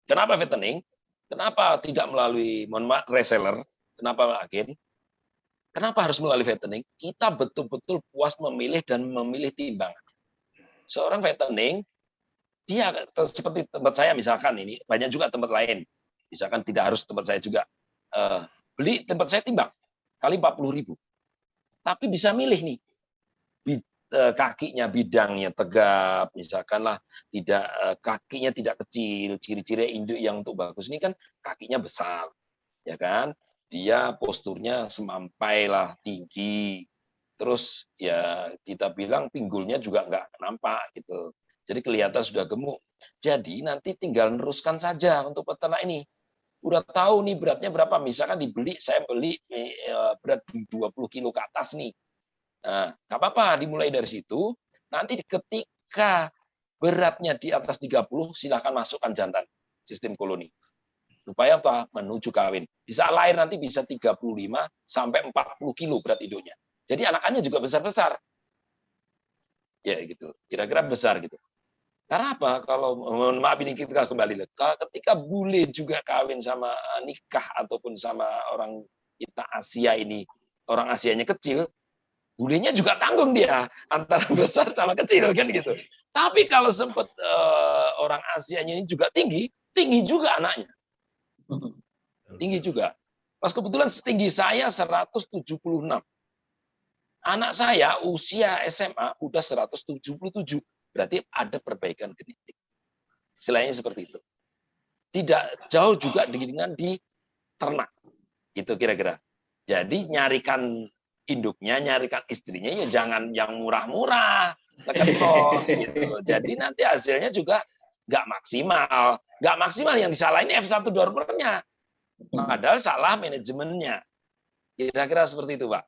Speaker 2: Kenapa fattening? Kenapa tidak melalui reseller? Kenapa agen? Kenapa harus melalui fattening? Kita betul-betul puas memilih dan memilih timbangan. Seorang fattening, dia seperti tempat saya misalkan ini, banyak juga tempat lain. Misalkan tidak harus tempat saya juga. Beli tempat saya timbang, kali 40.000. Tapi bisa milih nih, kakinya, bidangnya tegap, misalkanlah tidak kakinya tidak kecil, ciri-ciri induk yang untuk bagus ini kan kakinya besar, ya kan? Dia posturnya semampai lah, tinggi, terus ya kita bilang pinggulnya juga nggak nampak gitu, jadi kelihatan sudah gemuk. Jadi nanti tinggal neruskan saja untuk peternak ini. Udah tahu nih beratnya berapa, misalkan saya beli berat 20 kilo ke atas nih. Nah, nggak apa-apa, dimulai dari situ. Nanti ketika beratnya di atas 30, silahkan masukkan jantan sistem koloni. Supaya apa? Menuju kawin. Di saat lahir nanti bisa 35 sampai 40 kilo berat induknya. Jadi anakannya juga besar-besar. Ya gitu, kira-kira besar gitu. Karena apa? Kalau mohon maaf ini kita kembali. Kalau ketika bule juga kawin sama nikah ataupun sama orang kita Asia ini, orang Asianya kecil, bulenya juga tanggung dia antara besar sama kecil kan gitu. Tapi kalau sempat orang Asianya ini juga tinggi juga anaknya. Tinggi juga. Pas kebetulan setinggi saya 176. Anak saya usia SMA udah 177. Berarti ada perbaikan genetik. Selainnya seperti itu. Tidak jauh juga dengan di ternak. Gitu kira-kira. Jadi nyarikan induknya, nyarikan istrinya ya jangan yang murah-murah, gitu. Jadi nanti hasilnya juga nggak maksimal. Nggak maksimal, yang disalahin F1 Dorpernya. Padahal salah manajemennya. Kira-kira seperti itu, Pak.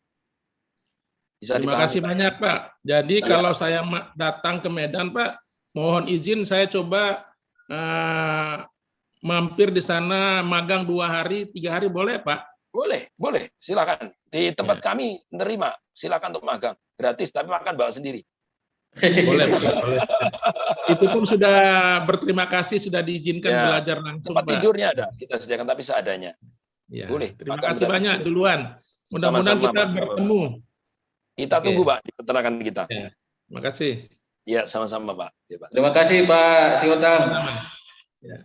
Speaker 2: Bisa
Speaker 5: Terima kasih banyak, Pak. Jadi kalau saya datang ke Medan, Pak, mohon izin saya coba mampir di sana magang 2 hari, 3 hari, boleh, Pak?
Speaker 2: Boleh. Silakan. Di tempat kami menerima, silakan untuk magang. Gratis, tapi makan bawa sendiri.
Speaker 5: Boleh. Itu pun sudah berterima kasih, sudah diizinkan belajar langsung,
Speaker 2: tempat
Speaker 5: Pak.
Speaker 2: Tidurnya ada, kita sediakan, tapi seadanya.
Speaker 5: Ya,
Speaker 2: boleh.
Speaker 5: Terima kasih banyak duluan. Mudah-mudahan kita bertemu.
Speaker 2: Kita tunggu, Pak, di peternakan kita.
Speaker 5: Ya, terima kasih.
Speaker 2: Ya, sama-sama, Pak. Ya, Pak.
Speaker 1: Terima kasih, Pak Siotang.
Speaker 5: Ya.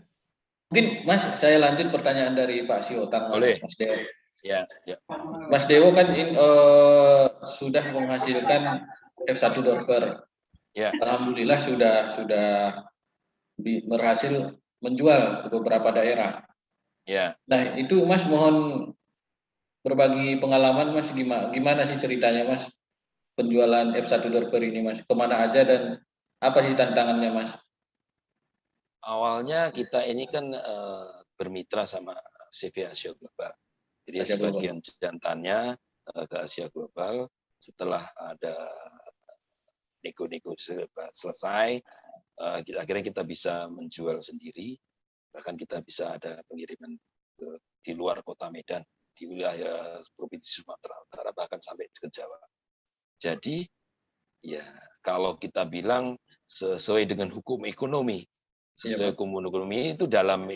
Speaker 1: Mungkin, Mas, saya lanjut pertanyaan dari Pak Siotang, Mas Dewo.
Speaker 2: Ya.
Speaker 1: Mas Dewo kan sudah menghasilkan F1 Dorper.
Speaker 2: Ya.
Speaker 1: Alhamdulillah sudah berhasil menjual ke beberapa daerah.
Speaker 2: Ya.
Speaker 1: Nah, itu Mas mohon berbagi pengalaman, Mas, gimana sih ceritanya, Mas, penjualan F1 Dorper ini, Mas? Kemana aja dan apa sih tantangannya, Mas?
Speaker 2: Awalnya kita ini kan bermitra sama CV Asia Global. Jadi sebagian jantannya ke Asia Global. Setelah ada nego-nego selesai, akhirnya kita bisa menjual sendiri, bahkan kita bisa ada pengiriman di luar kota Medan, di wilayah Provinsi Sumatera Utara, bahkan sampai ke Jawa. Jadi ya kalau kita bilang sesuai dengan hukum ekonomi, sesuai hukum ekonomi itu dalam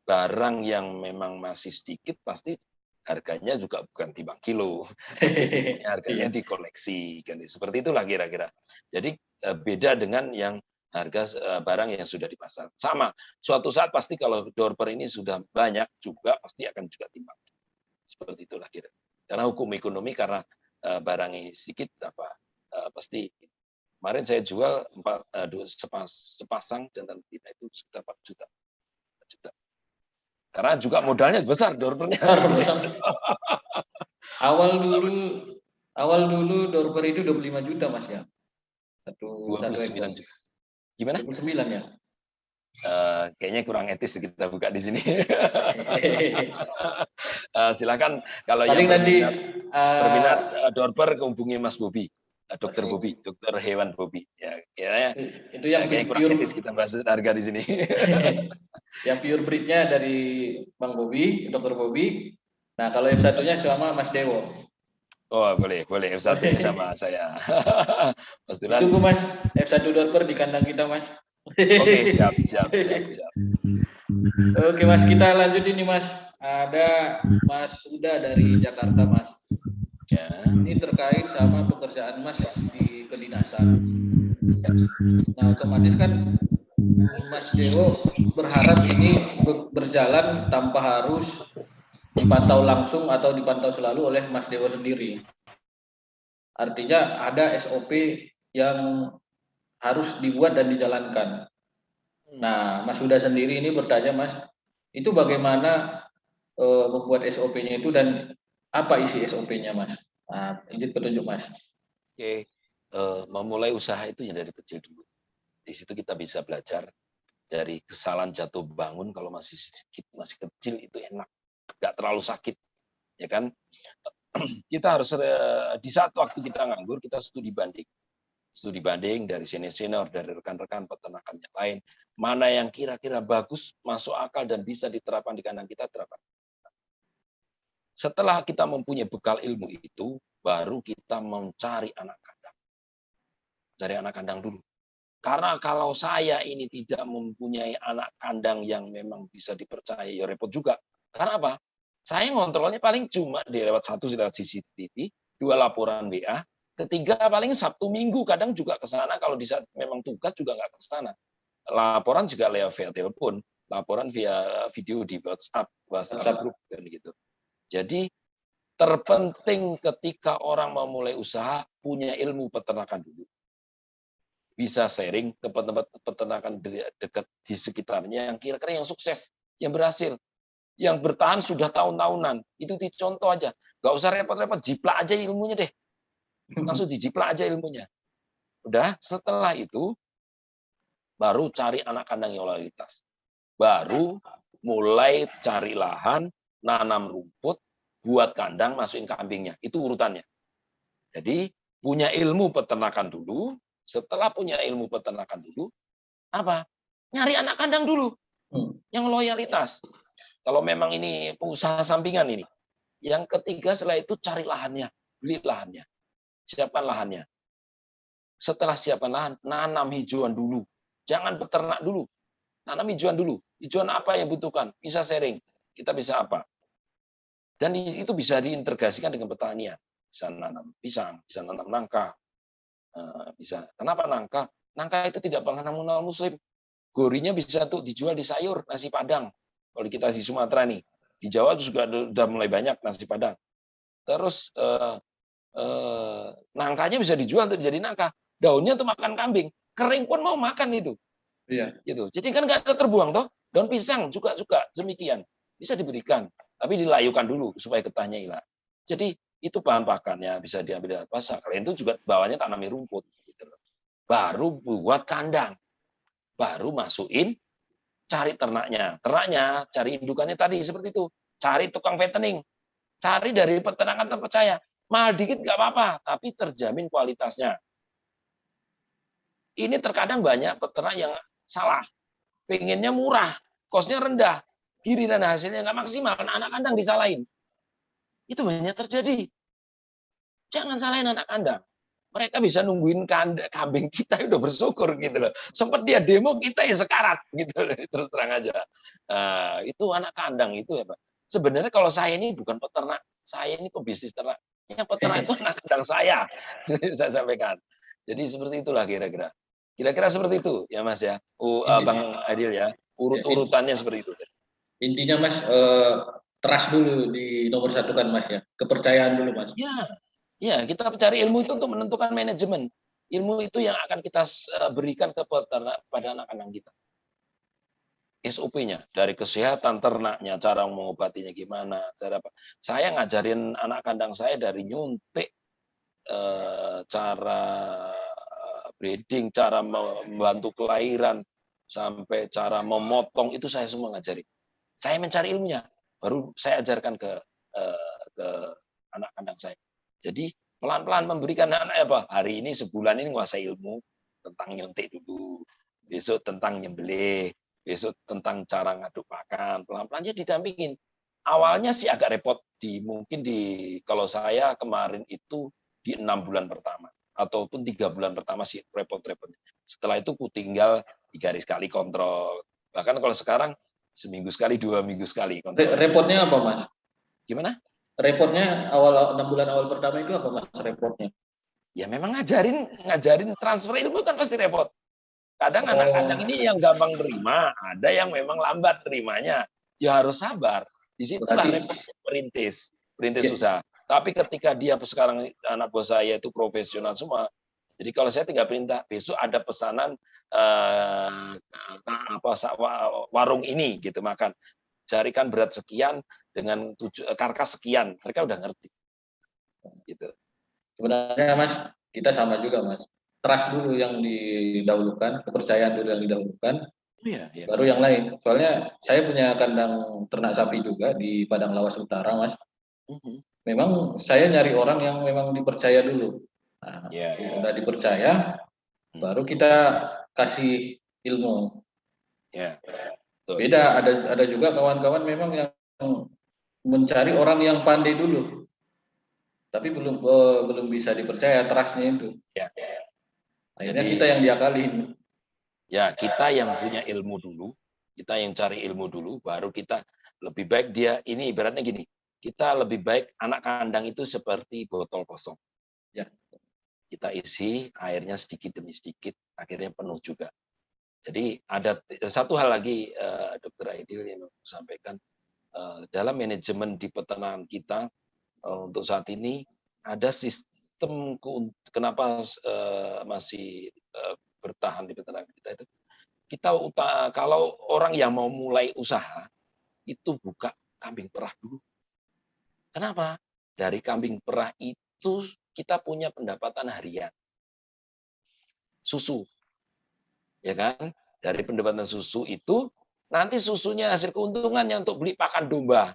Speaker 2: barang yang memang masih sedikit pasti harganya juga bukan timbang kilo, pasti harganya dikoleksi, kan seperti itulah kira-kira. Jadi beda dengan yang harga barang yang sudah di pasar. Sama, suatu saat pasti kalau door-per ini sudah banyak juga pasti akan juga timbang. Seperti itulah kira. Karena hukum ekonomi, karena barang ini sedikit pasti. Kemarin saya jual sepasang jantan betina itu sekitar 4 juta. Karena juga modalnya besar door-pernya.
Speaker 1: Awal dulu door-per itu 25 juta Mas ya.
Speaker 2: 29 juta. Gimana?
Speaker 1: 29 ya.
Speaker 2: Kayaknya kurang etis kita buka di sini. Silakan kalau
Speaker 1: paling
Speaker 2: yang
Speaker 1: berminat
Speaker 2: door-per hubungi Mas Bobi. Dokter Bobi, dokter hewan Bobi. Ya, kayaknya
Speaker 1: itu yang
Speaker 2: kurang
Speaker 1: pure
Speaker 2: etis kita bahas harga di sini.
Speaker 1: Yang pure breednya dari Bang Bobi, dokter Bobi. Nah, kalau yang satunya sama Mas Dewo.
Speaker 2: Oh, boleh F1 sama saya.
Speaker 1: Tunggu Mas, F1 door-per di kandang kita Mas.
Speaker 2: Oke, siap.
Speaker 1: Oke Mas, kita lanjut ini Mas. Ada Mas Huda dari Jakarta Mas.
Speaker 2: Ya.
Speaker 1: Ini terkait sama pekerjaan Mas di kedinasan. Nah, otomatis kan Mas Dewo berharap ini berjalan tanpa harus dipantau langsung atau dipantau selalu oleh Mas Dewo sendiri. Artinya ada SOP yang harus dibuat dan dijalankan. Nah, Mas Huda sendiri ini bertanya Mas, itu bagaimana membuat SOP-nya itu dan apa isi SOP-nya Mas? Nah, izin petunjuk Mas.
Speaker 2: Oke, memulai usaha itu ya dari kecil dulu. Di situ kita bisa belajar dari kesalahan jatuh bangun. Kalau masih sedikit, masih kecil itu enak, nggak terlalu sakit, ya kan? Kita harus di saat waktu kita nganggur kita studi banding dari senior dari rekan-rekan peternakan yang lain, mana yang kira-kira bagus, masuk akal dan bisa diterapkan di kandang kita, terapkan. Setelah kita mempunyai bekal ilmu itu, baru kita mencari anak kandang. Cari anak kandang dulu. Karena kalau saya ini tidak mempunyai anak kandang yang memang bisa dipercaya, ya repot juga. Karena apa? Saya ngontrolnya paling cuma lewat CCTV, 2 laporan WA, ketiga paling Sabtu Minggu, kadang juga ke sana, kalau di saat memang tugas juga nggak ke sana. Laporan juga lewat via telepon, laporan via video di WhatsApp group, kan gitu. Jadi terpenting ketika orang memulai usaha punya ilmu peternakan dulu. Bisa sharing ke tempat peternakan dekat di sekitarnya yang kira-kira yang sukses, yang berhasil, yang bertahan sudah tahun-tahunan. Itu contoh aja. Nggak usah repot-repot, jiplak aja ilmunya deh. Langsung dijiplak aja ilmunya. Udah, setelah itu baru cari anak kandang yang loyalitas. Baru mulai cari lahan, nanam rumput, buat kandang, masukin kambingnya. Itu urutannya. Jadi punya ilmu peternakan dulu. Setelah punya ilmu peternakan dulu, apa? Nyari anak kandang dulu. Yang loyalitas. Kalau memang ini pengusaha sampingan ini. Yang ketiga setelah itu cari lahannya. Beli lahannya. Siapkan lahannya. Setelah siapkan lahan, nanam hijauan dulu. Jangan peternak dulu. Nanam hijauan dulu. Hijauan apa yang butuhkan? Bisa sharing. Kita bisa apa? Dan itu bisa diintegrasikan dengan pertanian. Bisa nanam pisang, bisa nanam nangka. Bisa. Kenapa nangka? Nangka itu tidak pengenal muslim. Gorinya bisa tuh dijual di sayur, nasi padang. Kalau kita di Sumatera nih. Di Jawa juga sudah mulai banyak nasi padang. Terus nangkanya bisa dijual untuk jadi nangka. Daunnya untuk makan kambing. Kering pun mau makan itu.
Speaker 1: Iya.
Speaker 2: Gitu. Jadi kan nggak ada terbuang toh. Daun pisang juga demikian. Bisa diberikan. Tapi dilayukan dulu supaya getahnya hilang. Jadi itu bahan pakannya bisa diambil dari pasar. Kalian itu juga bawahnya tanami rumput. Gitu. Baru buat kandang. Baru masukin, cari ternaknya. Ternaknya, cari indukannya tadi seperti itu. Cari tukang fattening. Cari dari peternakan terpercaya. Mahal dikit nggak apa-apa, tapi terjamin kualitasnya. Ini terkadang banyak peternak yang salah. Pengennya murah, kosnya rendah, giliran hasilnya nggak maksimal, anak kandang disalahin. Itu banyak terjadi. Jangan salahin anak kandang. Mereka bisa nungguin kambing kita udah bersyukur gitu loh. Sempat dia demo kita yang sekarat gitu loh, terus terang aja. Nah, itu anak kandang itu ya Pak. Sebenarnya kalau saya ini bukan peternak, saya ini pebisnis ternak. Yang peternak itu anak kandang saya. Saya sampaikan. Jadi seperti itulah kira-kira. Kira-kira seperti itu ya Mas ya. Bang Adil ya. Urut-urutannya seperti itu.
Speaker 1: Intinya Mas, trust dulu di nomor satu kan Mas ya. Kepercayaan dulu Mas.
Speaker 2: Ya, kita cari ilmu itu untuk menentukan manajemen. Ilmu itu yang akan kita berikan pada anak kandang kita. SOP-nya dari kesehatan ternaknya, cara mengobatinya gimana, cara apa. Saya ngajarin anak kandang saya dari nyuntik, cara breeding, cara membantu kelahiran, sampai cara memotong itu saya semua ngajarin. Saya mencari ilmunya, baru saya ajarkan ke anak kandang saya. Jadi pelan-pelan memberikan anak apa? Hari ini sebulan ini menguasai ilmu tentang nyuntik dulu, besok tentang nyembelih, besok tentang cara ngaduk pakan, pelan-pelan dia didampingin. Awalnya sih agak repot mungkin kalau saya kemarin itu di 6 bulan pertama ataupun 3 bulan pertama sih repot-repotnya. Setelah itu ku tinggal 3 hari sekali kontrol. Bahkan kalau sekarang seminggu sekali, 2 minggu sekali kontrol.
Speaker 1: Repotnya apa Mas?
Speaker 2: Gimana?
Speaker 1: Repotnya 6 bulan awal pertama itu apa Mas repotnya?
Speaker 2: Ya memang ngajarin transfer ilmu kan pasti repot. Kadang anak kandang ini yang gampang terima, ada yang memang lambat terimanya. Ya harus sabar. Di situlah repotnya perintis usaha. Tapi ketika dia sekarang anak bos saya itu profesional semua. Jadi kalau saya tinggal perintah, besok ada pesanan warung ini gitu makan. Carikan berat sekian dengan karkas sekian, mereka udah ngerti. Gitu.
Speaker 1: Sebenarnya Mas, kita sama juga Mas. Trust dulu yang didahulukan, kepercayaan dulu yang didahulukan, baru yang lain. Soalnya saya punya kandang ternak sapi juga di Padang Lawas Utara Mas. Memang saya nyari orang yang memang dipercaya dulu. Nah, udah dipercaya, baru kita kasih ilmu. Beda, ada juga kawan-kawan memang yang mencari orang yang pandai dulu, tapi belum bisa dipercaya, trustnya itu. Akhirnya kita yang diakalin.
Speaker 2: Ya, kita yang punya ilmu dulu, kita yang cari ilmu dulu, baru kita lebih baik dia. Ini ibaratnya gini, kita lebih baik anak kandang itu seperti botol kosong.
Speaker 1: Ya.
Speaker 2: Kita isi airnya sedikit demi sedikit, akhirnya penuh juga. Jadi ada satu hal lagi, Dr. Aidil yang mau sampaikan, dalam manajemen di peternakan kita untuk saat ini ada sistem kenapa masih bertahan di peternakan kita itu. Kalau orang yang mau mulai usaha itu buka kambing perah dulu. Kenapa? Dari kambing perah itu kita punya pendapatan harian. Susu. Ya kan? Dari pendapatan susu itu nanti susunya hasil keuntungannya untuk beli pakan domba.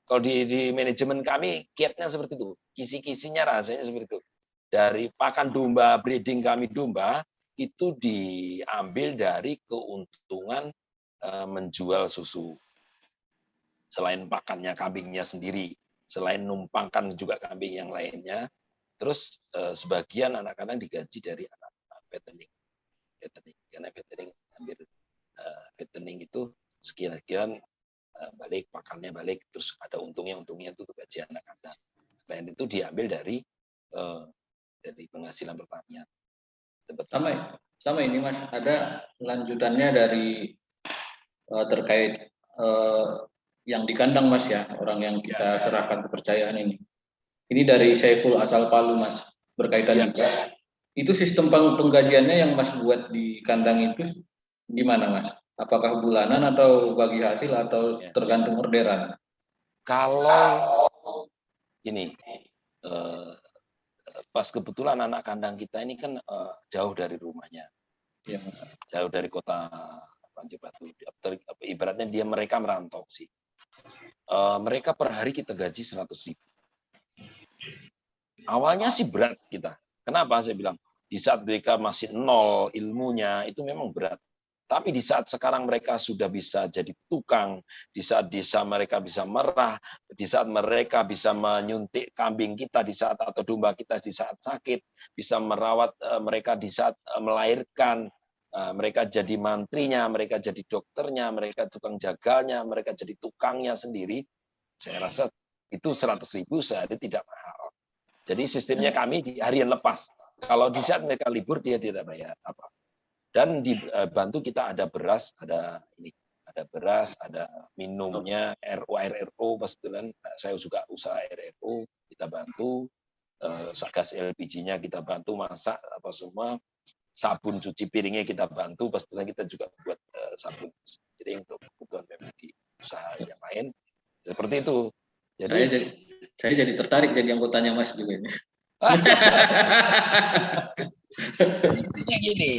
Speaker 2: Kalau di manajemen kami kiatnya seperti itu, kisi-kisinya rasanya seperti itu. Dari pakan domba, breeding kami domba itu diambil dari keuntungan menjual susu. Selain pakannya kambingnya sendiri, selain numpangkan juga kambing yang lainnya, terus sebagian anak-anak digaji dari anak fattening. Karena fattening itu sekian balik pakannya balik, terus ada untungnya itu gaji anak-anak. Selain itu diambil dari penghasilan pertanian.
Speaker 1: Sama ini Mas, ada lanjutannya dari terkait yang di kandang Mas ya, orang yang kita serahkan kepercayaan ini. Ini dari Saiful asal Palu Mas, berkaitan juga. Itu sistem penggajiannya yang Mas buat di kandang itu gimana Mas? Apakah bulanan atau bagi hasil atau tergantung orderan?
Speaker 2: Kalau ini pas kebetulan anak kandang kita ini kan jauh dari rumahnya, jauh dari kota Tanjung Batu. Ibaratnya mereka merantau sih. Mereka per hari kita gaji 100.000. Awalnya sih berat kita. Kenapa saya bilang? di saat mereka masih nol ilmunya, itu memang berat. Tapi di saat sekarang mereka sudah bisa jadi tukang, di saat mereka bisa merah, di saat mereka bisa menyuntik kambing kita di saat atau domba kita di saat sakit, bisa merawat mereka di saat melahirkan, mereka jadi mantrinya, mereka jadi dokternya, mereka tukang jagalnya, mereka jadi tukangnya sendiri. Saya rasa itu 100.000 sehari tidak mahal. Jadi sistemnya kami di harian lepas. Kalau di saat mereka libur dia tidak bayar apa. Dan dibantu kita ada beras, ada beras, ada minumnya, air RO, kebetulan saya juga usaha air RO, kita bantu, gas LPG-nya kita bantu masak apa semua, sabun cuci piringnya kita bantu, kebetulan kita juga buat sabun cuci piring untuk kebutuhan memang di usaha yang lain, seperti itu. Jadi,
Speaker 1: saya jadi tertarik jadi anggotanya Mas juga ini.
Speaker 2: Jadi intinya gini,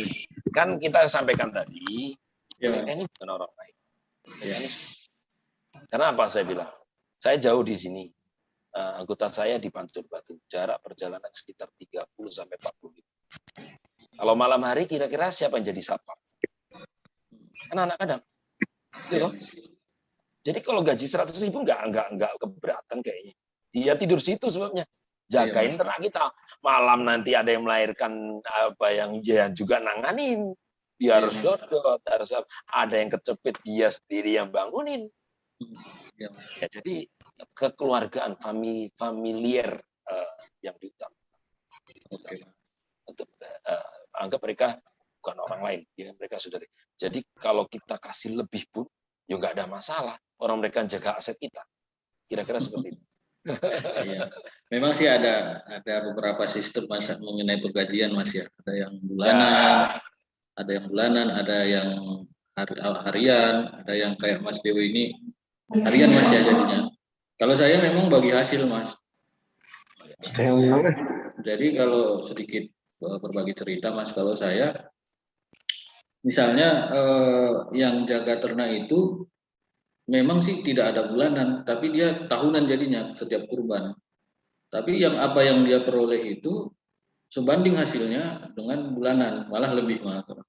Speaker 2: kan kita sampaikan tadi, mereka ini bukan orang lain. Karena apa saya bilang? Saya jauh di sini. Anggota saya di Pancur Batu, jarak perjalanan sekitar 30 sampai 40 menit. Kalau malam hari kira-kira siapa yang jadi satpam? Kan anak-anak. Gitu. Jadi kalau gaji 100.000 nggak keberatan kayaknya. Dia tidur situ sebabnya. Jagain ternak kita. Malam nanti ada yang melahirkan apa yang dia juga nanganin. Dia harus dodot, harus ada yang kecepit dia sendiri yang bangunin. Ya, jadi kekeluargaan familiar yang diutamakan. Untuk anggap mereka bukan orang lain, ya mereka sudah. Jadi kalau kita kasih lebih pun, ya nggak ada masalah. Orang mereka jaga aset kita. Kira-kira seperti itu.
Speaker 1: Iya. Memang sih ada beberapa sistem Mas mengenai penggajian Mas ya. Ada yang bulanan, ada yang harian, ada yang kayak Mas Dewi ini harian Mas ya jadinya. Kalau saya memang bagi hasil Mas. Jadi kalau sedikit berbagi cerita Mas, kalau saya misalnya yang jaga ternak itu memang sih tidak ada bulanan, tapi dia tahunan jadinya setiap kurban. Tapi apa yang dia peroleh itu sebanding hasilnya dengan bulanan, malah lebih mahal.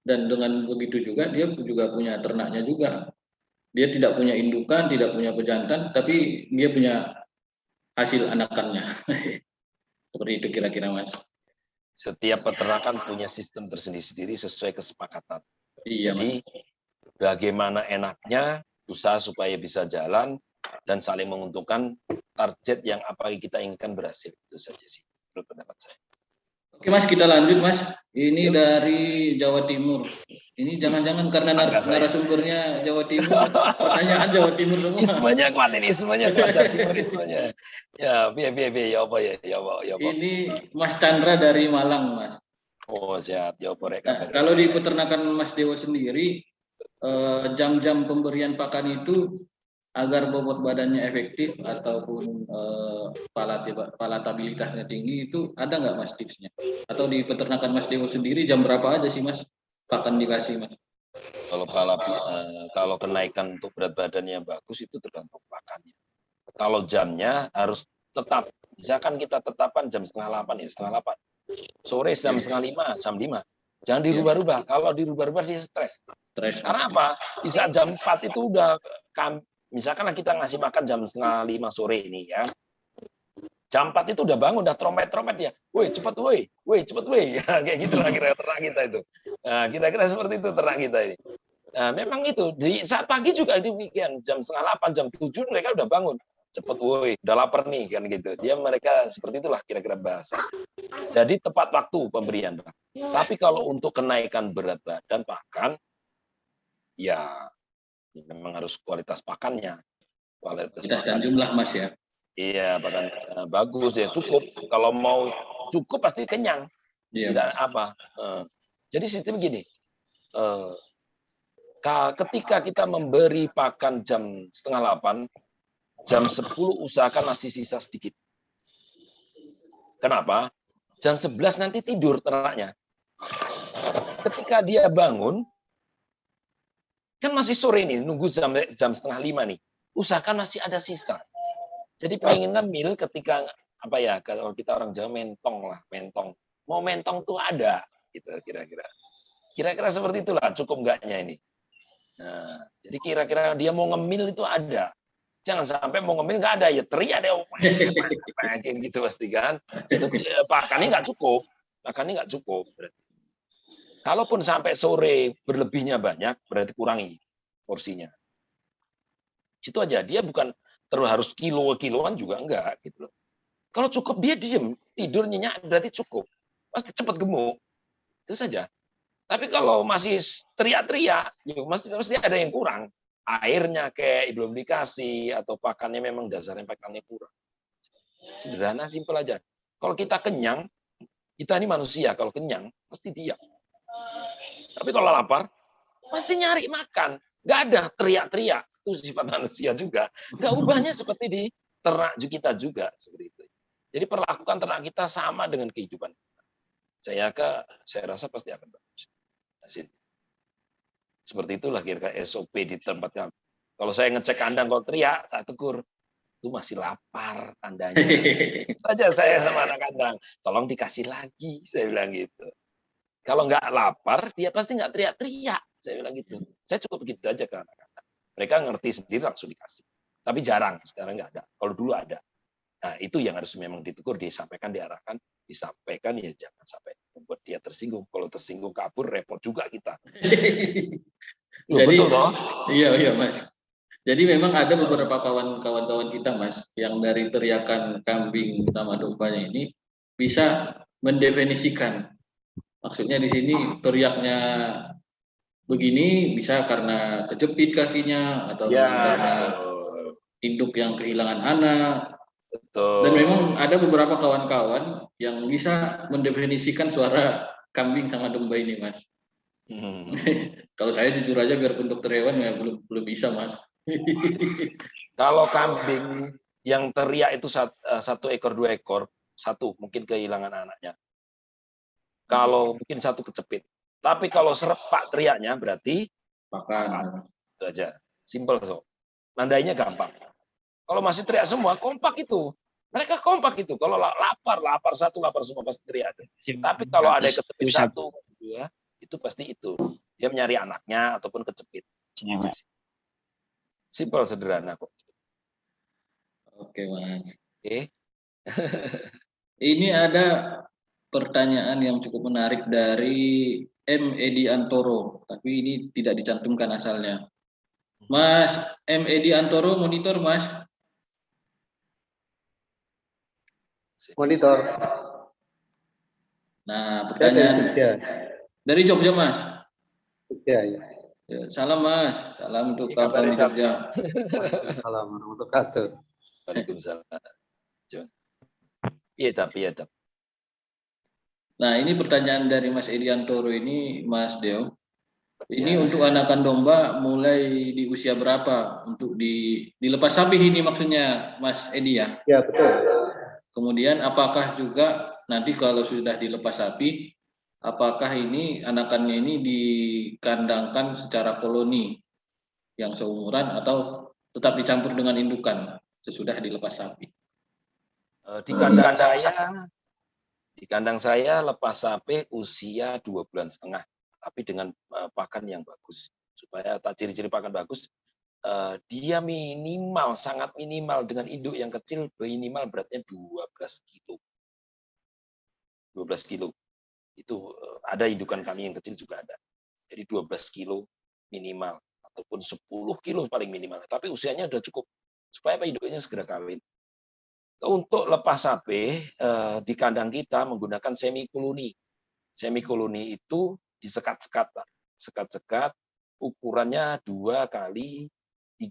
Speaker 1: Dan dengan begitu juga dia juga punya ternaknya juga. Dia tidak punya indukan, tidak punya pejantan, tapi dia punya hasil anakannya. Seperti itu kira-kira Mas.
Speaker 2: Setiap peternakan punya sistem tersendiri-sendiri sesuai kesepakatan.
Speaker 1: Iya,
Speaker 2: Jadi
Speaker 1: Mas.
Speaker 2: Bagaimana enaknya usaha supaya bisa jalan dan saling menguntungkan, target yang apa yang kita inginkan berhasil. Itu saja sih menurut pendapat saya.
Speaker 1: Oke Mas, kita lanjut Mas. Ini dari Jawa Timur. Ini jangan-jangan karena narasumbernya Jawa Timur, pertanyaan Jawa Timur semua.
Speaker 2: Semuanya kuat ini, semuanya kuat Jawa Timur semuanya. Ya, ya apa ya,
Speaker 1: Ini Mas Chandra dari Malang, Mas.
Speaker 2: Oh, siap. Ya,
Speaker 1: Nah, kalau di peternakan Mas Dewo sendiri, jam-jam pemberian pakan itu agar bobot badannya efektif ataupun palatabilitasnya tinggi, itu ada nggak Mas tipsnya? Atau di peternakan Mas Dewo sendiri jam berapa aja sih Mas pakan dikasih Mas?
Speaker 2: Kalau kenaikan untuk berat badannya bagus itu tergantung pakannya. Kalau jamnya harus tetap, misalkan kita tetapkan jam 7:30 ya 7:30. Sore jam 4:30, jam 5. Jangan dirubah-rubah. Kalau dirubah-rubah dia stres. Karena apa? Di saat jam 4 itu udah, misalkan kita ngasih makan jam 4:30 sore ini ya. Jam 4 itu udah bangun, udah trompet-trompet ya. Woi, cepet woi, cepet woi. Kayak gitu lah kira-kira ternak kita itu. Nah, kira-kira seperti itu ternak kita ini. Nah, memang itu. Di saat pagi juga demikian. Jam 7:30, jam 7 mereka udah bangun. Cepet woi, udah lapar nih kan gitu. Mereka seperti itulah kira-kira bahasa. Jadi tepat waktu pemberian, Pak. Tapi kalau untuk kenaikan berat badan pakan, ya memang harus kualitas pakannya.
Speaker 1: Kualitas dan jumlah Mas ya.
Speaker 2: Iya, pakan bagus ya, cukup. Kalau mau cukup pasti kenyang.
Speaker 1: Iya,
Speaker 2: tidak apa. Jadi sistem gini. Ketika kita memberi pakan jam 7:30, jam 10 usahakan masih sisa sedikit. Kenapa? Jam 11 nanti tidur ternaknya. Ketika dia bangun, kan masih sore nih, nunggu jam 4:30 nih. Usahakan masih ada sisa. Jadi pengen ngemil ketika, apa ya, kalau kita orang Jawa mentong lah, mentong. Momentum tuh ada, gitu kira-kira. Kira-kira seperti itulah, cukup enggaknya ini. Nah, jadi kira-kira dia mau ngemil itu ada. Jangan sampai mau ngemil nggak ada, ya teriak deh, kayak gitu pasti kan. Itu pakannya nggak cukup, pakannya nggak cukup. Berarti. Kalaupun sampai sore berlebihnya banyak, berarti kurangi porsinya. Itu aja, dia bukan terlalu harus kilo-kiloan juga enggak gitu loh. Kalau cukup dia diem, tidur nyenyak berarti cukup. Pasti cepat gemuk. Itu saja. Tapi kalau masih teriak-teriak, ya pasti ada yang kurang. Airnya kayak belum dikasih, atau pakannya memang dasarnya pakannya kurang. Sederhana, simpel aja. Kalau kita kenyang, kita ini manusia, kalau kenyang, pasti diam. Tapi kalau lapar, pasti nyari makan. Nggak ada teriak-teriak. Itu sifat manusia juga. Nggak ubahnya seperti di ternak kita juga. Seperti itu. Jadi perlakukan ternak kita sama dengan kehidupan. Saya rasa pasti akan bagus. Hasil. Seperti itulah kira-kira SOP di tempat kami. Kalau saya ngecek kandang kalau teriak, tak tegur. Itu masih lapar tandanya. Itu aja saya sama anak kandang. Tolong dikasih lagi, saya bilang gitu. Kalau nggak lapar, dia pasti nggak teriak-teriak. Saya bilang gitu. Saya cukup begitu aja ke anak-anak. Mereka ngerti sendiri langsung dikasih. Tapi jarang, sekarang nggak ada. Kalau dulu ada. Nah, itu yang harus memang ditegur, disampaikan, diarahkan, disampaikan, ya jangan sampai membuat dia tersinggung. Kalau tersinggung kabur, repot juga kita. Loh,
Speaker 1: Jadi,
Speaker 2: betul toh?
Speaker 1: Iya Mas. Jadi memang ada beberapa kawan-kawan kita Mas, yang dari teriakan kambing sama dombanya ini bisa mendefinisikan. Maksudnya di sini teriaknya begini bisa karena kejepit kakinya atau karena induk yang kehilangan anak.
Speaker 2: Betul.
Speaker 1: Dan memang ada beberapa kawan-kawan yang bisa mendefinisikan suara kambing sama domba ini, Mas. Kalau saya jujur aja, biarpun dokter hewan ya belum bisa, Mas.
Speaker 2: Kalau kambing yang teriak itu satu ekor, 2 ekor, satu mungkin kehilangan anaknya. Kalau mungkin satu kecepit. Tapi kalau serepak teriaknya berarti
Speaker 1: Makan.
Speaker 2: Itu aja. Simple so. Nandainya gampang. Kalau masih teriak semua, kompak itu. Mereka kompak itu. Kalau lapar satu, lapar semua pasti teriak. Tapi kalau ada kecepit satu, dua, itu pasti itu. Dia mencari anaknya ataupun kecepit. Simple, sederhana kok.
Speaker 1: Oke, Mas.
Speaker 2: Oke.
Speaker 1: Ini ada pertanyaan yang cukup menarik dari M. Edi Antoro, tapi ini tidak dicantumkan asalnya. Mas M. Edi Antoro, monitor, Mas.
Speaker 6: Monitor.
Speaker 1: Nah, pertanyaan dari Jogja, Mas.
Speaker 6: Jogja, ya.
Speaker 1: Salam, Mas. Salam untuk kawan di Jogja.
Speaker 6: Salam warahmatullahi wabarakatuh.
Speaker 2: Waalaikumsalam. Iya, tapi. Nah,
Speaker 1: ini pertanyaan dari Mas Edi Antoro ini, Mas Deo. Ini untuk anakan domba mulai di usia berapa untuk dilepas sapi ini maksudnya, Mas Edi ya?
Speaker 6: Ya, betul.
Speaker 1: Kemudian apakah juga nanti kalau sudah dilepas sapi, apakah ini anakannya ini dikandangkan secara koloni yang seumuran atau tetap dicampur dengan indukan sesudah dilepas sapi?
Speaker 2: Di kandang saya lepas sapi usia 2,5 bulan, tapi dengan pakan yang bagus. Supaya ciri-ciri pakan bagus, dia minimal, sangat minimal dengan induk yang kecil, minimal beratnya 12 kilo. 12 kilo. Itu ada indukan kami yang kecil juga ada. Jadi 12 kilo minimal. Ataupun 10 kilo paling minimal. Tapi usianya sudah cukup. Supaya induknya segera kawin. Untuk lepas sapi, di kandang kita menggunakan semi koloni. Semi koloni itu disekat-sekat, Pak. Sekat-sekat, ukurannya 2x3.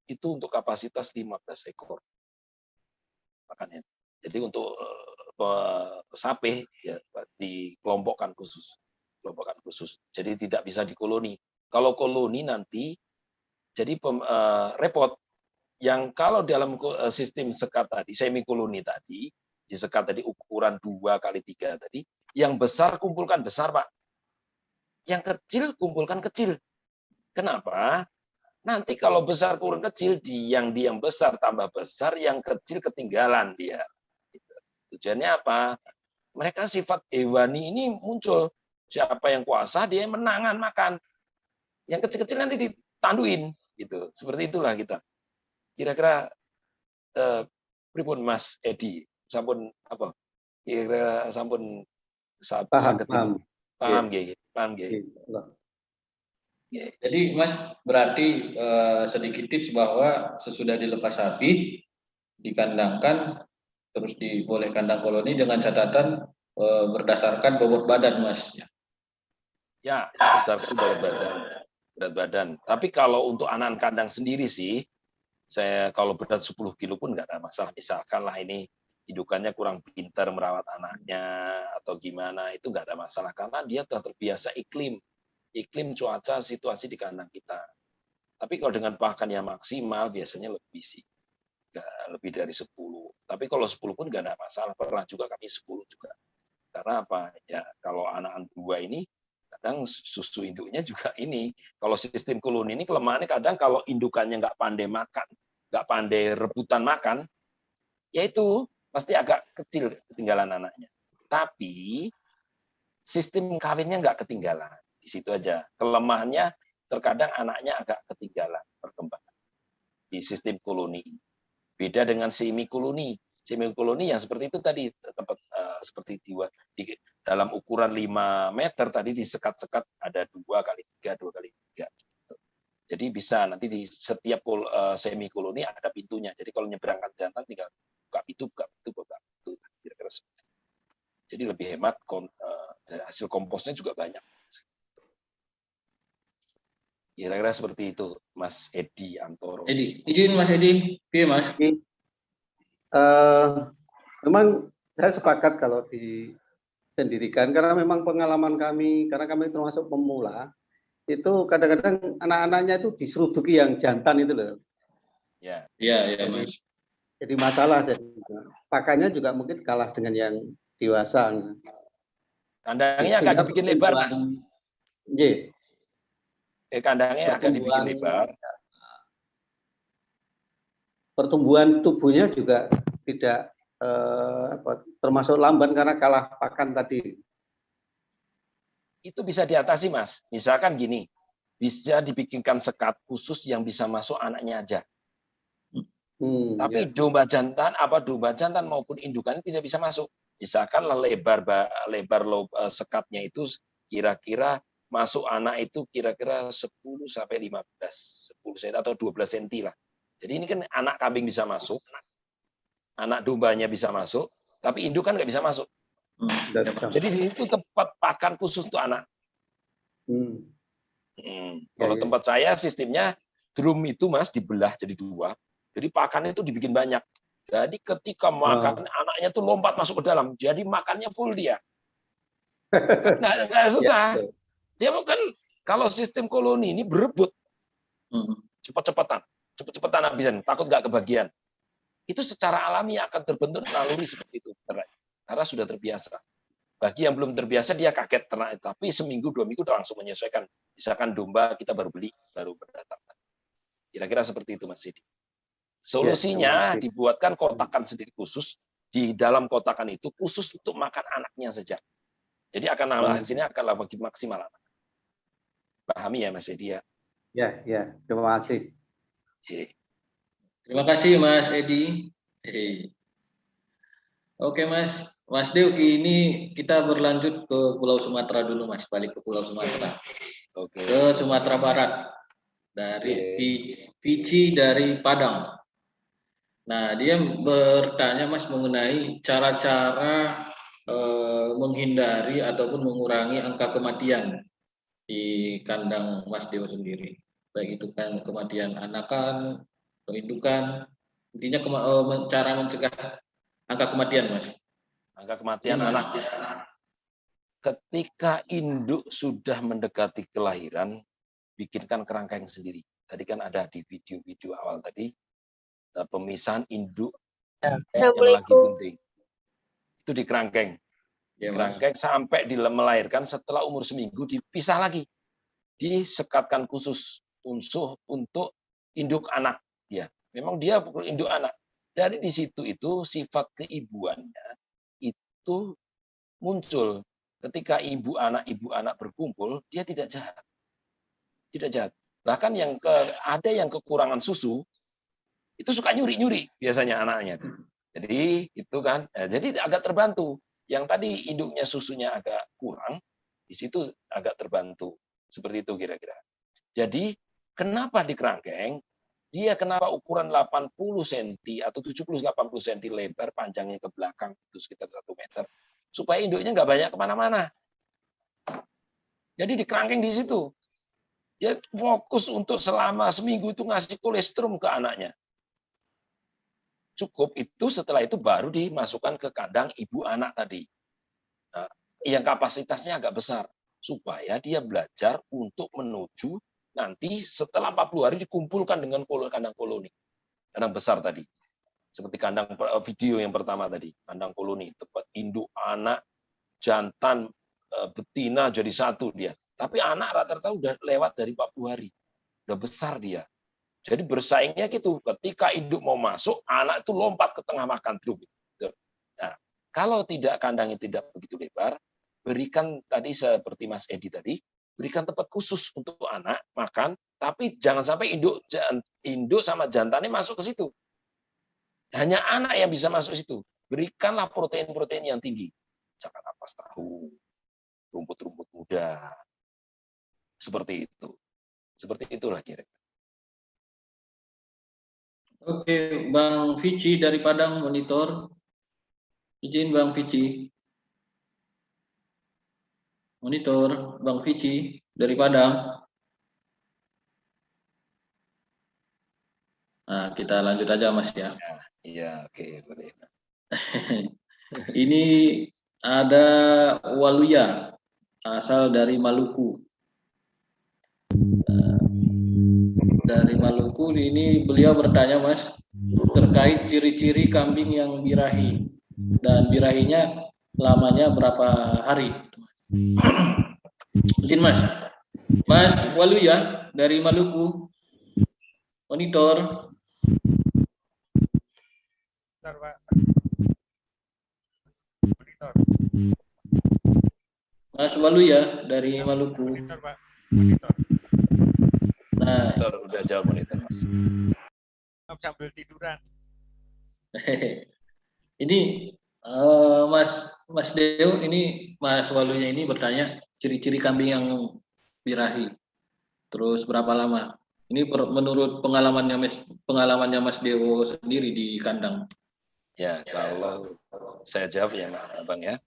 Speaker 2: Itu untuk kapasitas 15 ekor. Makanya. Jadi untuk sapi ya dikelompokkan khusus. Kelompokan khusus. Jadi tidak bisa dikoloni. Kalau koloni nanti jadi repot. Yang kalau dalam sistem sekat tadi, semi koloni tadi, disekat tadi ukuran 2x3 tadi, yang besar kumpulkan besar, Pak. Yang kecil kumpulkan kecil. Kenapa? Nanti kalau besar kurang kecil, yang besar tambah besar, yang kecil ketinggalan dia. Tujuannya apa? mereka sifat hewani ini muncul. Siapa yang kuasa, dia menangan makan. Yang kecil-kecil nanti ditanduin, gitu. Seperti itulah kita. Kira-kira pripun Mas Edi, sampun apa? Kira-kira sampun
Speaker 6: Paham.
Speaker 2: Paham nggih.
Speaker 1: Jadi Mas berarti sedikit tips bahwa sesudah dilepas sapi dikandangkan terus boleh kandang koloni dengan catatan berdasarkan bobot badan Mas.
Speaker 2: Ya, besar itu berat badan. Tapi kalau untuk anak kandang sendiri sih, saya kalau berat 10 kilo pun nggak ada masalah. Misalkan lah ini indukannya kurang pintar merawat anaknya atau gimana, itu nggak ada masalah karena dia telah terbiasa iklim, cuaca, situasi di kandang kita. Tapi kalau dengan pakan yang maksimal biasanya lebih sih, nggak lebih dari 10. Tapi kalau 10 pun nggak ada masalah. Pernah juga kami 10 juga. Karena apa? Ya kalau anak-anak dua ini kadang susu induknya juga ini. Kalau sistem koloni ini kelemahannya kadang kalau indukannya nggak pandai makan, nggak pandai rebutan makan, ya itu pasti agak kecil ketinggalan anaknya. Tapi sistem kawinnya nggak ketinggalan. Di situ aja. Kelemahannya terkadang anaknya agak ketinggalan perkembangan di sistem koloni. Beda dengan semi koloni. Semi koloni yang seperti itu tadi tempat seperti di dalam ukuran 5 meter tadi disekat-sekat ada 2 kali 3, 2 kali 3. Gitu. Jadi bisa nanti di setiap semi koloni ada pintunya. Jadi kalau nyeberangkan jantan tinggal buka pintu. Kira-kira seperti itu. Jadi lebih hemat dan hasil komposnya juga banyak. Kira-kira seperti itu, Mas Edi Antoro.
Speaker 1: Izin Mas Edi, iya Mas.
Speaker 6: Memang saya sepakat kalau disendirikan karena memang pengalaman kami, karena kami termasuk pemula, itu kadang-kadang anak-anaknya itu diseruduki yang jantan itu loh.
Speaker 2: Ya.
Speaker 1: Iya Mas.
Speaker 6: Jadi masalah, pakannya juga mungkin kalah dengan yang dewasa.
Speaker 2: Kandangnya agak dibikin lebar, Mas.
Speaker 6: Iya.
Speaker 2: Kandangnya agak dibikin lebar.
Speaker 6: Pertumbuhan tubuhnya juga tidak termasuk lamban karena kalah pakan tadi.
Speaker 2: Itu bisa diatasi, Mas. Misalkan gini, bisa dibikinkan sekat khusus yang bisa masuk anaknya aja. Tapi domba jantan maupun indukannya tidak bisa masuk. Misalkan lebar sekatnya itu kira-kira masuk anak itu kira-kira 10 sampai 15, 10 cm atau 12 cm lah. Jadi ini kan anak kambing bisa masuk, anak dombanya bisa masuk, tapi induk kan nggak bisa masuk. Jadi di situ tempat pakan khusus untuk anak. Kalau tempat saya sistemnya drum itu Mas dibelah jadi 2. Jadi pakannya itu dibikin banyak. Jadi ketika makan anaknya tuh lompat masuk ke dalam. Jadi makannya full dia. Nggak susah. Dia bukan kalau sistem koloni ini berebut. Cepet-cepetan habisan, takut nggak kebagian. Itu secara alami akan terbentuk naluri seperti itu. Karena sudah terbiasa. Bagi yang belum terbiasa dia kaget ternak, tapi seminggu 2 minggu udah langsung menyesuaikan. Misalkan domba kita baru beli, baru berdatang. Kira-kira seperti itu Mas Sidi. Solusinya dibuatkan kotakan sendiri khusus, di dalam kotakan itu khusus untuk makan anaknya saja. Jadi hasilnya akan lebih maksimal. Pahami ya Mas Edi ya?
Speaker 6: Ya, terima kasih.
Speaker 1: Terima kasih Mas Edi. Oke Mas Dew, ini kita berlanjut ke Pulau Sumatera dulu Mas, balik ke Pulau Sumatera. Ke Sumatera Barat. Dari Vici dari Padang. Nah, dia bertanya Mas mengenai cara-cara menghindari ataupun mengurangi angka kematian di kandang Mas Dewo sendiri. Baik itu kan kematian anakan atau indukan. Intinya cara mencegah angka kematian, Mas.
Speaker 2: Angka kematian anak. Ketika induk sudah mendekati kelahiran, bikinkan kerangkeng sendiri. Tadi kan ada di video-video awal tadi, pemisahan induk yang lagi bunting. Itu di kerangkeng. Kerangkeng sampai melahirkan, setelah umur seminggu dipisah lagi. Disekatkan khusus untuk induk anak. Ya, memang dia induk anak. Dari di situ itu sifat keibuannya itu muncul ketika ibu anak berkumpul, dia tidak jahat. Tidak jahat. Bahkan ada yang kekurangan susu, itu suka nyuri-nyuri biasanya anaknya. Jadi itu kan, jadi agak terbantu. Yang tadi induknya susunya agak kurang, di situ agak terbantu. Seperti itu kira-kira. Jadi kenapa di kerangkeng? Dia kenapa ukuran 80 cm atau 70-80 cm lebar, panjangnya ke belakang itu sekitar 1 meter, supaya induknya nggak banyak kemana-mana. Jadi di kerangkeng di situ. Dia fokus untuk selama seminggu itu ngasih kolestrum ke anaknya. Cukup itu, setelah itu baru dimasukkan ke kandang ibu anak tadi. Nah, yang kapasitasnya agak besar. Supaya dia belajar untuk menuju nanti setelah 40 hari dikumpulkan dengan kandang koloni. Kandang besar tadi. Seperti kandang video yang pertama tadi. Kandang koloni. Tempat induk, anak, jantan, betina jadi satu dia. Tapi anak rata-rata udah lewat dari 40 hari. Udah besar dia. Jadi bersaingnya gitu. Ketika induk mau masuk, anak itu lompat ke tengah makan truk. Nah, kalau tidak kandangnya tidak begitu lebar, berikan tadi seperti Mas Edi tadi, berikan tempat khusus untuk anak makan, tapi jangan sampai induk sama jantannya masuk ke situ. Hanya anak yang bisa masuk situ. Berikanlah protein-protein yang tinggi. Misalkan ampas tahu, rumput-rumput muda. Seperti itu. Seperti itulah kira-kira.
Speaker 1: Oke, Bang Vici dari Padang monitor. Izin Bang Vici. Monitor Bang Vici dari Padang. Nah, kita lanjut aja Mas ya.
Speaker 2: Iya, oke, boleh.
Speaker 1: Ini ada Waluya, asal dari Maluku. Dari Maluku ini beliau bertanya Mas terkait ciri-ciri kambing yang birahi dan birahinya lamanya berapa hari. Izin Mas. Mas Waluya dari Maluku. Monitor.
Speaker 4: Bentar, Pak. Monitor.
Speaker 1: Mas Waluya dari Maluku.
Speaker 4: Monitor, Pak. Monitor.
Speaker 1: Nah,
Speaker 2: Udah jawab monitor, Mas.
Speaker 4: Sambil tiduran.
Speaker 1: Ini Mas Deo, ini Mas Waluya ini bertanya ciri-ciri kambing yang birahi. Terus berapa lama? Ini menurut pengalamannya Mas Deo sendiri di kandang.
Speaker 2: Ya, kalau saya jawab ya, Bang ya.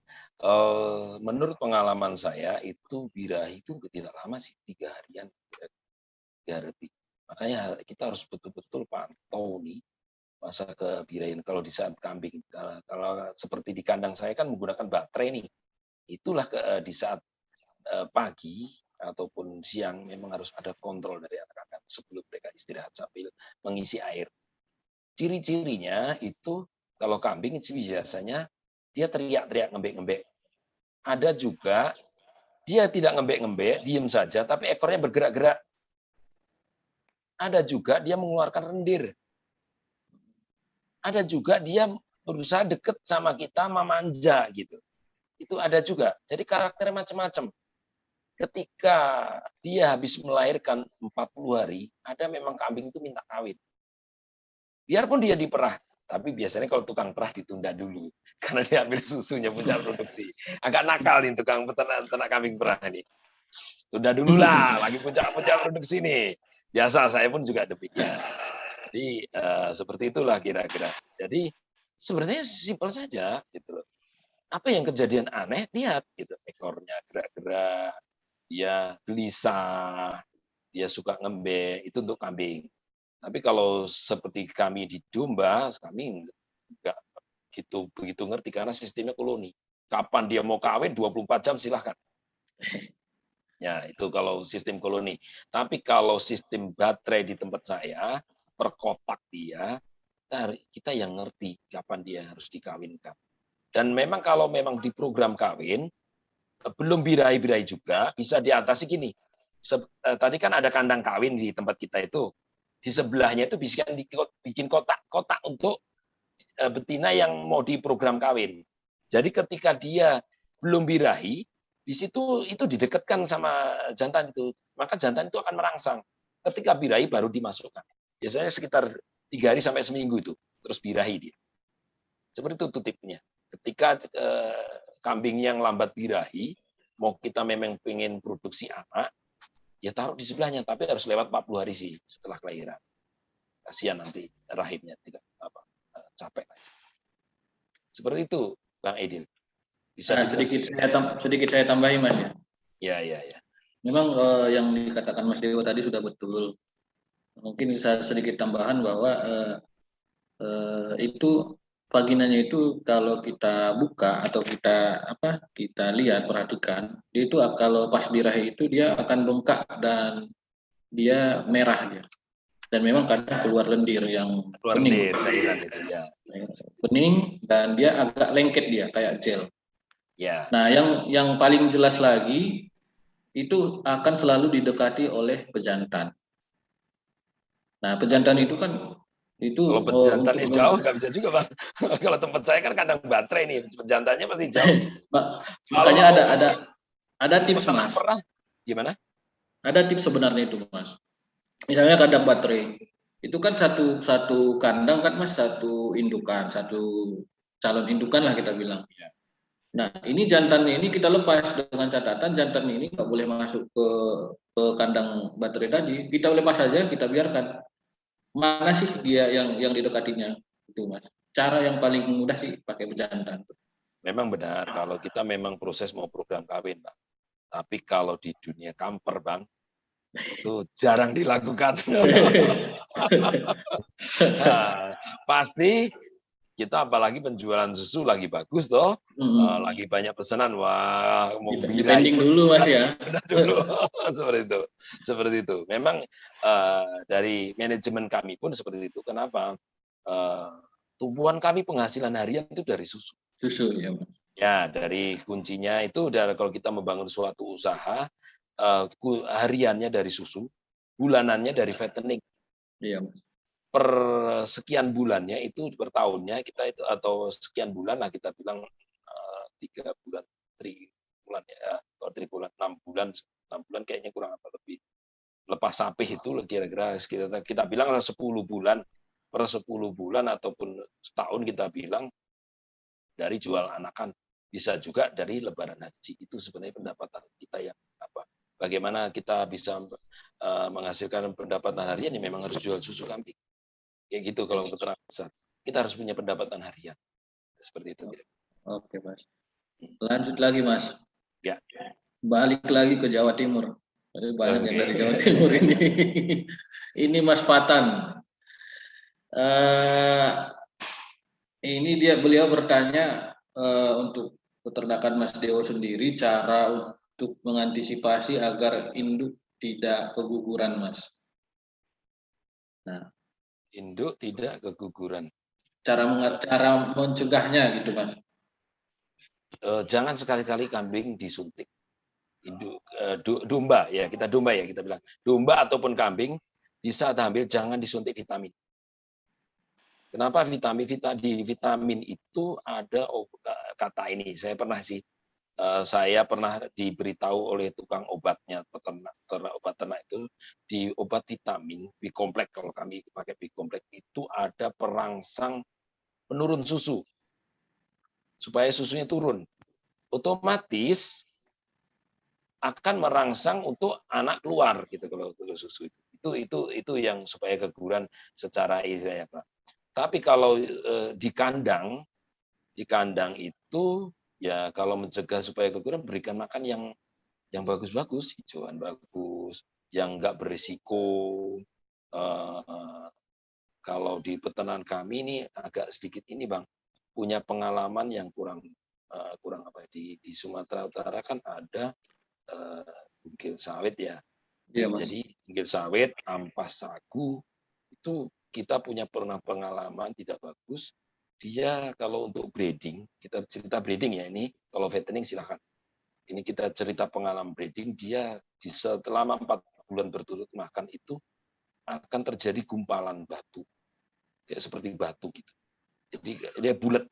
Speaker 2: Menurut pengalaman saya itu birahi itu tidak lama sih, 3 harian. 3 hari. Makanya kita harus betul-betul pantau nih masa kebirahian kalau di saat kambing. Kalau seperti di kandang saya kan menggunakan baterai nih. Itulah di saat pagi ataupun siang memang harus ada kontrol dari anak-anak sebelum mereka istirahat sambil mengisi air. Ciri-cirinya itu kalau kambing itu biasanya dia teriak-teriak ngembek-ngembek. Ada juga dia tidak ngembek-ngembek, diem saja, tapi ekornya bergerak-gerak. Ada juga dia mengeluarkan rendir. Ada juga dia berusaha deket sama kita, memanja gitu. Itu ada juga. Jadi karakternya macam-macam. Ketika dia habis melahirkan 40 hari, ada memang kambing itu minta kawin. Biarpun dia diperah, tapi biasanya kalau tukang perah ditunda dulu. Karena dia ambil susunya puncak produksi. Agak nakal nih tukang peternak kambing perah ini. Tunda dulu lah, lagi puncak produksi nih. Biasa, saya pun juga demikian. Jadi seperti itulah kira-kira. Jadi sebenarnya simpel saja gitu loh. Apa yang kejadian aneh, lihat gitu. Ekornya gerak-gerak, dia gelisah, dia suka ngembek, itu untuk kambing. Tapi kalau seperti kami di domba, kami enggak begitu ngerti karena sistemnya koloni. Kapan dia mau kawin 24 jam silahkan. Ya, itu kalau sistem koloni. Tapi kalau sistem baterai di tempat saya, per kotak dia, kita yang ngerti kapan dia harus dikawinkan. Dan memang kalau memang di program kawin, belum birahi-birahi juga, bisa diatasi gini. Tadi kan ada kandang kawin di tempat kita itu. Di sebelahnya itu bisa bikin kotak-kotak untuk betina yang mau di program kawin. Jadi ketika dia belum birahi, di situ itu didekatkan sama jantan itu, maka jantan itu akan merangsang. Ketika birahi baru dimasukkan. Biasanya sekitar 3 hari sampai seminggu itu, terus birahi dia. Seperti itu tipnya. Ketika kambing yang lambat birahi, mau kita memang pengen produksi anak, ya taruh di sebelahnya, tapi harus lewat 40 hari sih setelah kelahiran. Kasihan nanti rahimnya tidak capek. Seperti itu, Bang Edil. Bisa
Speaker 1: sedikit saya tambahi, Mas ya.
Speaker 2: Ya.
Speaker 1: Memang yang dikatakan Mas Dewo tadi sudah betul. Mungkin bisa sedikit tambahan bahwa itu vaginanya itu kalau kita buka atau kita lihat, perhatikan, dia itu kalau pas birahi itu dia akan bengkak dan dia merah dia. Dan memang kadang keluar lendir yang bening.
Speaker 2: Cairan itu ya.
Speaker 1: Bening dan dia agak lengket dia kayak gel.
Speaker 2: Ya.
Speaker 1: Nah, yang paling jelas lagi itu akan selalu didekati oleh pejantan. Nah, pejantan itu kan
Speaker 2: kalau pejantannya jauh nggak bisa juga, Bang. Kalau tempat saya kan kandang baterai nih, pejantannya pasti jauh.
Speaker 1: Makanya ada tips, Mas.
Speaker 2: Gimana?
Speaker 1: Ada tips sebenarnya itu, Mas. Misalnya kandang baterai itu kan satu kandang kan, Mas, satu indukan, satu calon indukan lah kita bilang.
Speaker 2: Ya.
Speaker 1: Nah, ini jantannya ini kita lepas dengan catatan jantan ini nggak boleh masuk ke kandang baterai tadi. Kita lepas saja, kita biarkan. Mana sih dia yang didekatinya? Itu, Mas. Cara yang paling mudah sih pakai pejantan.
Speaker 2: Memang benar kalau kita memang proses mau program kawin, Bang. Tapi kalau di dunia kamper, Bang, itu jarang dilakukan. Nah, pasti kita apalagi penjualan susu lagi bagus toh, lagi banyak pesanan, wah mau birahi
Speaker 1: dulu, Mas ya.
Speaker 2: Dulu seperti itu. Memang dari manajemen kami pun seperti itu. Kenapa? Tumpuan kami penghasilan harian itu dari susu.
Speaker 1: Susu ya, Mas.
Speaker 2: Ya, dari kuncinya itu kalau kita membangun suatu usaha, hariannya dari susu, bulanannya dari fattening.
Speaker 1: Iya, Mas.
Speaker 2: Per sekian bulannya itu per tahunnya kita itu atau sekian bulan lah kita bilang 3 bulan, 3 bulan ya, atau 3 bulan, 6 bulan kayaknya kurang apa lebih. Lepas sapih itu kira-kira kita bilang 10 bulan, per 10 bulan ataupun setahun kita bilang dari jual anakan, bisa juga dari lebaran haji. Itu sebenarnya pendapatan kita yang bagaimana kita bisa menghasilkan pendapatan harian, ya memang harus jual susu kambing. Kayak gitu kalau peternak besar. Kita harus punya pendapatan harian. Seperti itu.
Speaker 1: Oke, Mas. Lanjut lagi, Mas.
Speaker 2: Ya.
Speaker 1: Balik lagi ke Jawa Timur. Banyak yang dari Jawa Timur ini. Ini Mas Patan. Ini beliau bertanya untuk peternakan Mas Dewo sendiri, cara untuk mengantisipasi agar induk tidak keguguran, Mas. Nah,
Speaker 2: induk tidak keguguran.
Speaker 1: Cara mencegahnya gitu, Mas.
Speaker 2: Jangan sekali-kali kambing disuntik. Domba ya, kita bilang. Domba ataupun kambing di saat hamil jangan disuntik vitamin. Kenapa vitamin? Di vitamin itu ada kata ini. Saya pernah diberitahu oleh tukang obatnya obat ternak itu, di obat vitamin B-kompleks, kalau kami pakai B-kompleks itu ada perangsang penurun susu supaya susunya turun, otomatis akan merangsang untuk anak keluar gitu kalau susu itu yang supaya keguguran secara Pak. Tapi kalau di kandang itu ya kalau mencegah supaya keguguran, berikan makan yang bagus-bagus, hijauan bagus, yang enggak berisiko. Kalau di peternakan kami ini agak sedikit ini, Bang, punya pengalaman yang kurang di Sumatera Utara kan ada bungkil sawit ya.
Speaker 1: Iya, Mas.
Speaker 2: Jadi bungkil sawit, ampas sagu itu kita punya pengalaman tidak bagus. Dia kalau untuk breeding, kita cerita breeding ya ini, kalau fattening silahkan. Ini kita cerita pengalaman breeding, dia selama 4 bulan berturut makan itu akan terjadi gumpalan batu. Kayak seperti batu gitu. Jadi dia bulat,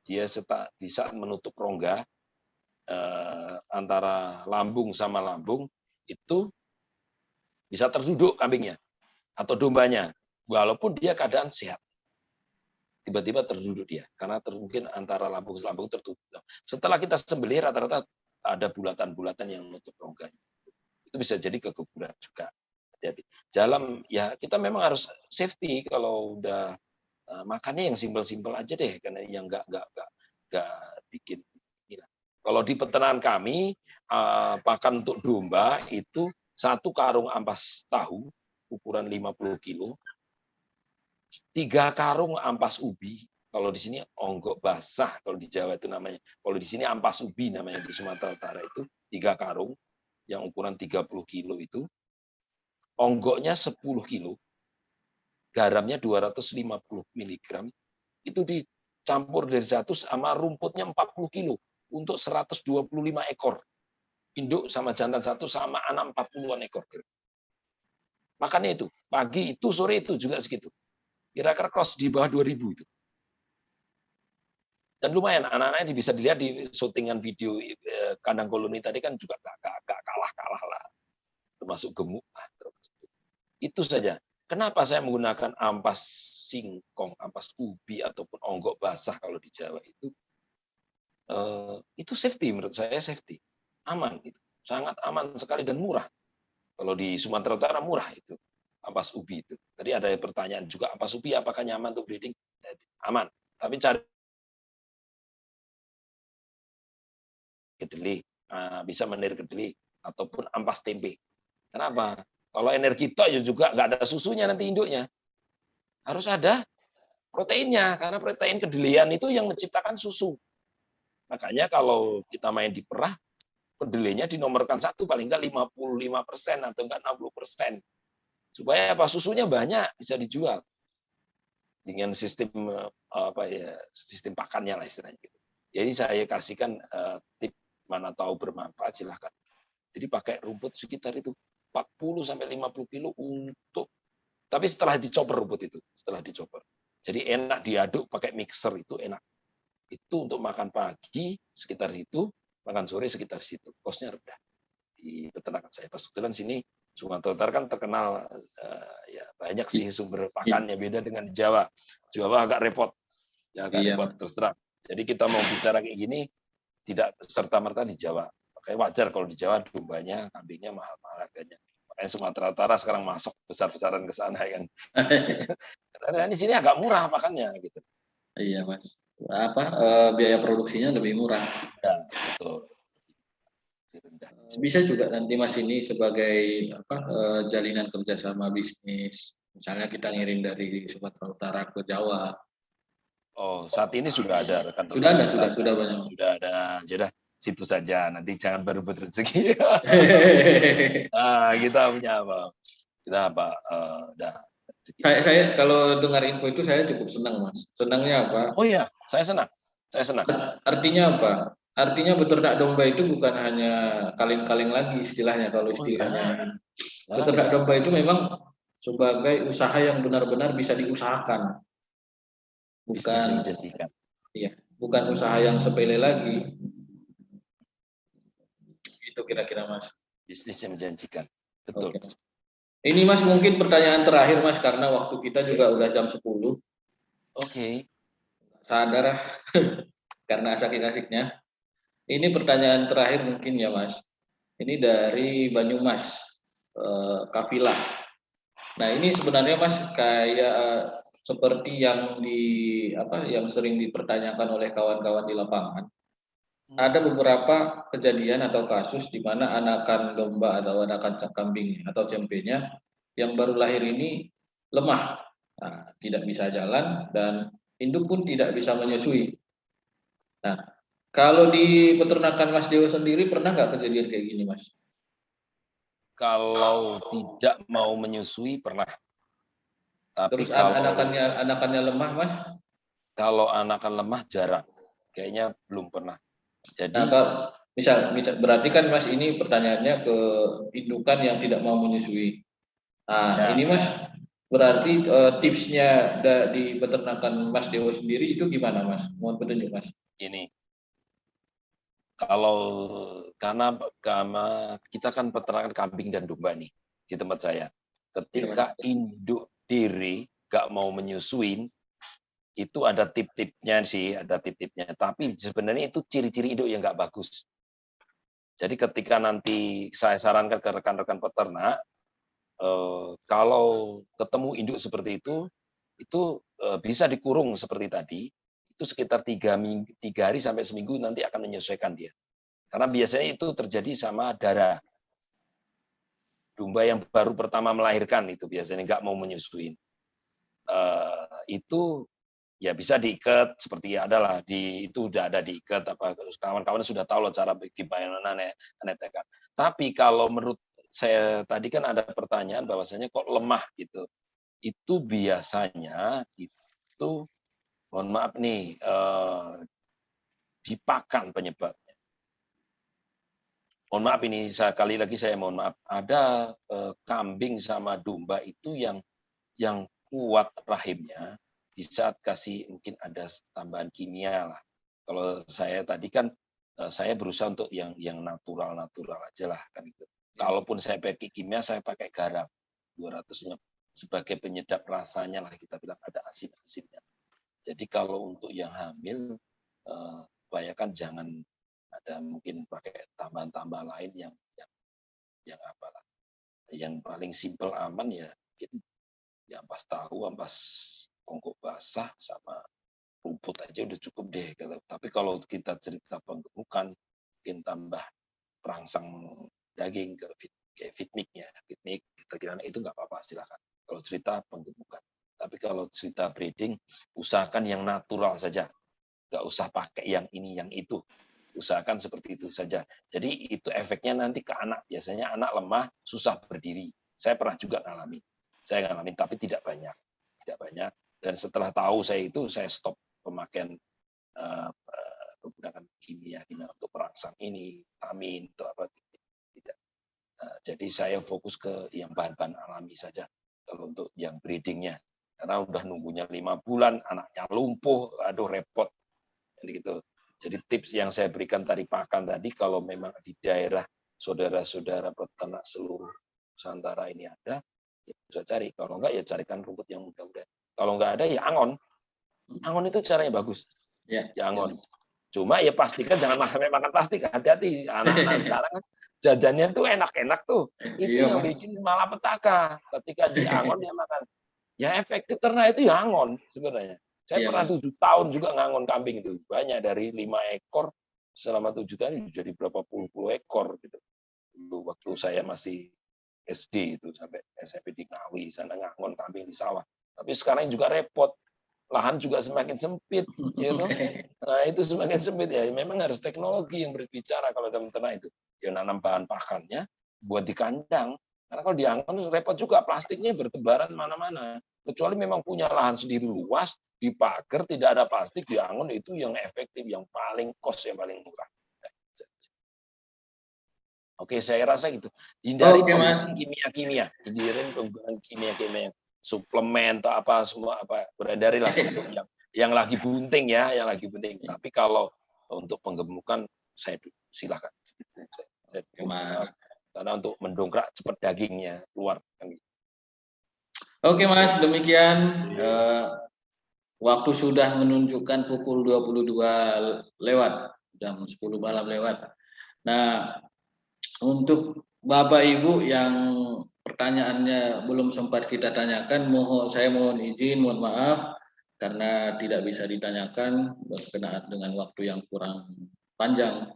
Speaker 2: dia di saat menutup rongga, antara lambung sama lambung itu bisa terduduk kambingnya atau dombanya, walaupun dia keadaan sehat. Tiba-tiba terduduk dia, karena mungkin antara lambung tertutup. Setelah kita sembelih, rata-rata ada bulatan-bulatan yang menutup rongganya. Itu bisa jadi keguguran juga. Hati-hati. Dalam ya kita memang harus safety kalau udah makannya yang simpel-simpel aja deh, karena yang nggak bikin gila. Kalau di peternakan kami pakan untuk domba itu 1 karung ampas tahu ukuran 50 kilo, 3 karung ampas ubi. Kalau di sini onggok basah, kalau di Jawa itu namanya. Kalau di sini ampas ubi namanya, di Sumatera Utara itu 3 karung yang ukuran 30 kilo itu. Onggoknya 10 kilo. Garamnya 250 mg. Itu dicampur dari satu sama rumputnya 40 kilo untuk 125 ekor. Induk sama jantan satu sama anak 40-an ekor. Makannya itu. Pagi itu, sore itu juga segitu. Kira-kira cross di bawah 2000 itu. Dan lumayan, anak-anaknya bisa dilihat di syutingan video kandang koloni tadi kan juga gak kalah-kalah lah. Termasuk gemuk. Itu saja. Kenapa saya menggunakan ampas singkong, ampas ubi, ataupun onggok basah kalau di Jawa itu? Itu safety, menurut saya safety. Aman. Itu sangat aman sekali dan murah. Kalau di Sumatera Utara murah itu. Ampas ubi itu. Tadi ada pertanyaan juga, ampas ubi apakah nyaman untuk breeding? Aman. Tapi cari kedelai, bisa menir kedelai, ataupun ampas tempe. Kenapa? Kalau energi tok juga nggak ada susunya nanti induknya. Harus ada proteinnya, karena protein kedelaian itu yang menciptakan susu. Makanya kalau kita main di perah, kedelainya dinomorkan 1 paling nggak 55% atau enggak 60%. Supaya apa? Susunya banyak bisa dijual dengan sistem sistem pakannya lah istilahnya gitu. Jadi saya kasihkan tip, mana tahu bermanfaat silahkan. Jadi pakai rumput sekitar itu 40 sampai 50 kilo untuk, tapi setelah dicoper rumput itu, setelah dicoper. Jadi enak diaduk pakai mixer itu enak. Itu untuk makan pagi sekitar itu, makan sore sekitar situ. Kosnya rendah di peternakan saya. Pas kebetulan sini Sumatera Utara kan terkenal ya banyak sih sumber pakannya, beda dengan di Jawa. Jawa agak repot, ya agak repot terus terang. Jadi kita mau bicara kayak gini tidak serta-merta di Jawa. Makanya wajar kalau di Jawa dombanya, kambingnya mahal-mahal harganya. Makanya Sumatera Utara sekarang masuk besar-besaran ke sana kan. Karena di sini agak murah makannya gitu.
Speaker 1: Iya Mas. Biaya produksinya lebih murah.
Speaker 2: Ya, betul.
Speaker 1: Bisa juga nanti Mas ini sebagai jalinan kerjasama bisnis. Misalnya kita ngirim dari Sumatera Utara ke Jawa.
Speaker 2: Oh, saat ini sudah ada rekan.
Speaker 1: Sudah banyak.
Speaker 2: Sudah ada. Jadi situ saja. Nanti jangan berebut rezeki. Kita punya apa? Kita apa?
Speaker 1: Saya kalau dengar info itu saya cukup senang Mas. Senangnya apa?
Speaker 2: Oh iya, saya senang.
Speaker 1: Artinya apa? Artinya beternak domba itu bukan hanya kaleng-kaleng lagi istilahnya kalau istilahnya. Beternak domba itu memang sebagai usaha yang benar-benar bisa diusahakan. Bukan usaha yang sepele lagi. Itu kira-kira Mas.
Speaker 2: Bisnis yang menjanjikan. Betul.
Speaker 1: Okay. Ini Mas mungkin pertanyaan terakhir Mas karena waktu kita juga udah jam 10.
Speaker 2: Oke.
Speaker 1: Sadar karena asik-asiknya. Ini pertanyaan terakhir mungkin ya Mas. Ini dari Banyumas, Kafila. Nah ini sebenarnya Mas kayak seperti yang yang sering dipertanyakan oleh kawan-kawan di lapangan. Ada beberapa kejadian atau kasus di mana anakan domba atau anakan kambing atau cempenya yang baru lahir ini lemah, tidak bisa jalan dan induk pun tidak bisa menyusui. Nah, kalau di peternakan Mas Dewo sendiri pernah nggak kejadian kayak gini, Mas?
Speaker 2: Kalau tidak mau menyusui pernah. Tapi
Speaker 1: terus anakannya lemah, Mas?
Speaker 2: Kalau anakan lemah jarang. Kayaknya belum pernah. Jadi
Speaker 1: misal berarti kan Mas ini pertanyaannya ke indukan yang tidak mau menyusui. Nah, ini Mas berarti tipsnya di peternakan Mas Dewo sendiri itu gimana, Mas? Mohon petunjuk, Mas.
Speaker 2: Ini Kalau karena kita kan peternakan kambing dan domba nih di tempat saya. Ketika induk diri nggak mau menyusuin, itu ada tip-tipnya sih, ada tip-tipnya. Tapi sebenarnya itu ciri-ciri induk yang nggak bagus. Jadi ketika nanti saya sarankan ke rekan-rekan peternak, kalau ketemu induk seperti itu bisa dikurung seperti tadi. Itu sekitar 3 hari sampai seminggu nanti akan menyesuaikan dia. Karena biasanya itu terjadi sama darah. Domba yang baru pertama melahirkan itu biasanya nggak mau menyusuin. Itu ya bisa diikat seperti adalah itu udah ada diikat, apa kawan-kawan sudah tahu loh cara gimana netekan. Tapi kalau menurut saya tadi kan ada pertanyaan bahwasanya kok lemah gitu. Itu biasanya itu mohon maaf nih di pakan penyebabnya. Mohon maaf ini sekali lagi saya mohon maaf. Ada kambing sama domba itu yang kuat rahimnya di saat kasih mungkin ada tambahan kimia lah. Kalau saya tadi kan saya berusaha untuk yang natural aja lah kan itu. Kalaupun saya pakai kimia saya pakai garam 200-nya sebagai penyedap rasanya lah, kita bilang ada asin-asinnya. Jadi kalau untuk yang hamil upayakan jangan ada mungkin pakai tambahan-tambahan lain yang apalah. Yang paling simpel aman ya mungkin ya ampas tahu, ampas kongkok basah sama rumput aja udah cukup deh. Tapi kalau kita cerita penggemukan mungkin tambah perangsang daging kayak fitmik ya, fitmik kita kira itu nggak apa-apa silakan. Kalau cerita penggemukan. Tapi kalau cerita breeding, usahakan yang natural saja. Nggak usah pakai yang ini, yang itu. Usahakan seperti itu saja. Jadi itu efeknya nanti ke anak. Biasanya anak lemah, susah berdiri. Saya pernah juga ngalamin. Saya ngalamin, tapi tidak banyak. Tidak banyak. Dan setelah tahu saya itu, saya stop pemakaian menggunakan kimia untuk perangsang ini, vitamin, atau apa. Tidak. Jadi saya fokus ke yang bahan-bahan alami saja. Kalau untuk yang breedingnya. Karena udah nunggunya 5 bulan, anaknya lumpuh, aduh repot. Gitu. Jadi tips yang saya berikan tadi pakan tadi, kalau memang di daerah saudara-saudara peternak seluruh Nusantara ini ada, ya bisa cari. Kalau enggak ya carikan rumput yang mudah-mudah. Kalau enggak ada ya angon. Angon itu caranya bagus. Ya angon. Cuma ya pastikan jangan sampai makan plastik. Hati-hati. Anak-anak sekarang kan jajannya tuh enak-enak tuh. Itu yang bikin malapetaka. Ketika di angon dia makan. Ya efektif ternak itu ya angon sebenarnya. Saya pernah 7 tahun juga ngangon kambing itu. Banyak dari 5 ekor selama 7 tahun jadi berapa puluh ekor gitu. Dulu waktu saya masih SD itu sampai SMP di Ngawi sana ngangon kambing di sawah. Tapi sekarang juga repot. Lahan juga semakin sempit, gitu. Nah, itu semakin sempit ya. Memang harus teknologi yang berbicara kalau dalam ternak itu. Ya nanam bahan pakannya buat di kandang. Karena kalau diangkat repot juga, plastiknya bertebaran mana-mana. Kecuali memang punya lahan sendiri luas, dipagar, tidak ada plastik, diangon itu yang efektif, yang paling cost, yang paling murah. Oke, saya rasa gitu. Hindari penggunaan kimia-kimia. Hindari penggunaan kimia-kimia, suplemen atau apa semua apa. Hindarilah untuk yang lagi bunting ya, yang lagi bunting. Tapi kalau untuk penggemukan, saya silakan. Karena untuk mendongkrak cepat dagingnya keluar.
Speaker 1: Oke Mas, demikian waktu sudah menunjukkan pukul 22 lewat, jam 10 malam lewat. Nah, untuk Bapak Ibu yang pertanyaannya belum sempat kita tanyakan, saya mohon izin, mohon maaf karena tidak bisa ditanyakan berkenaan dengan waktu yang kurang panjang.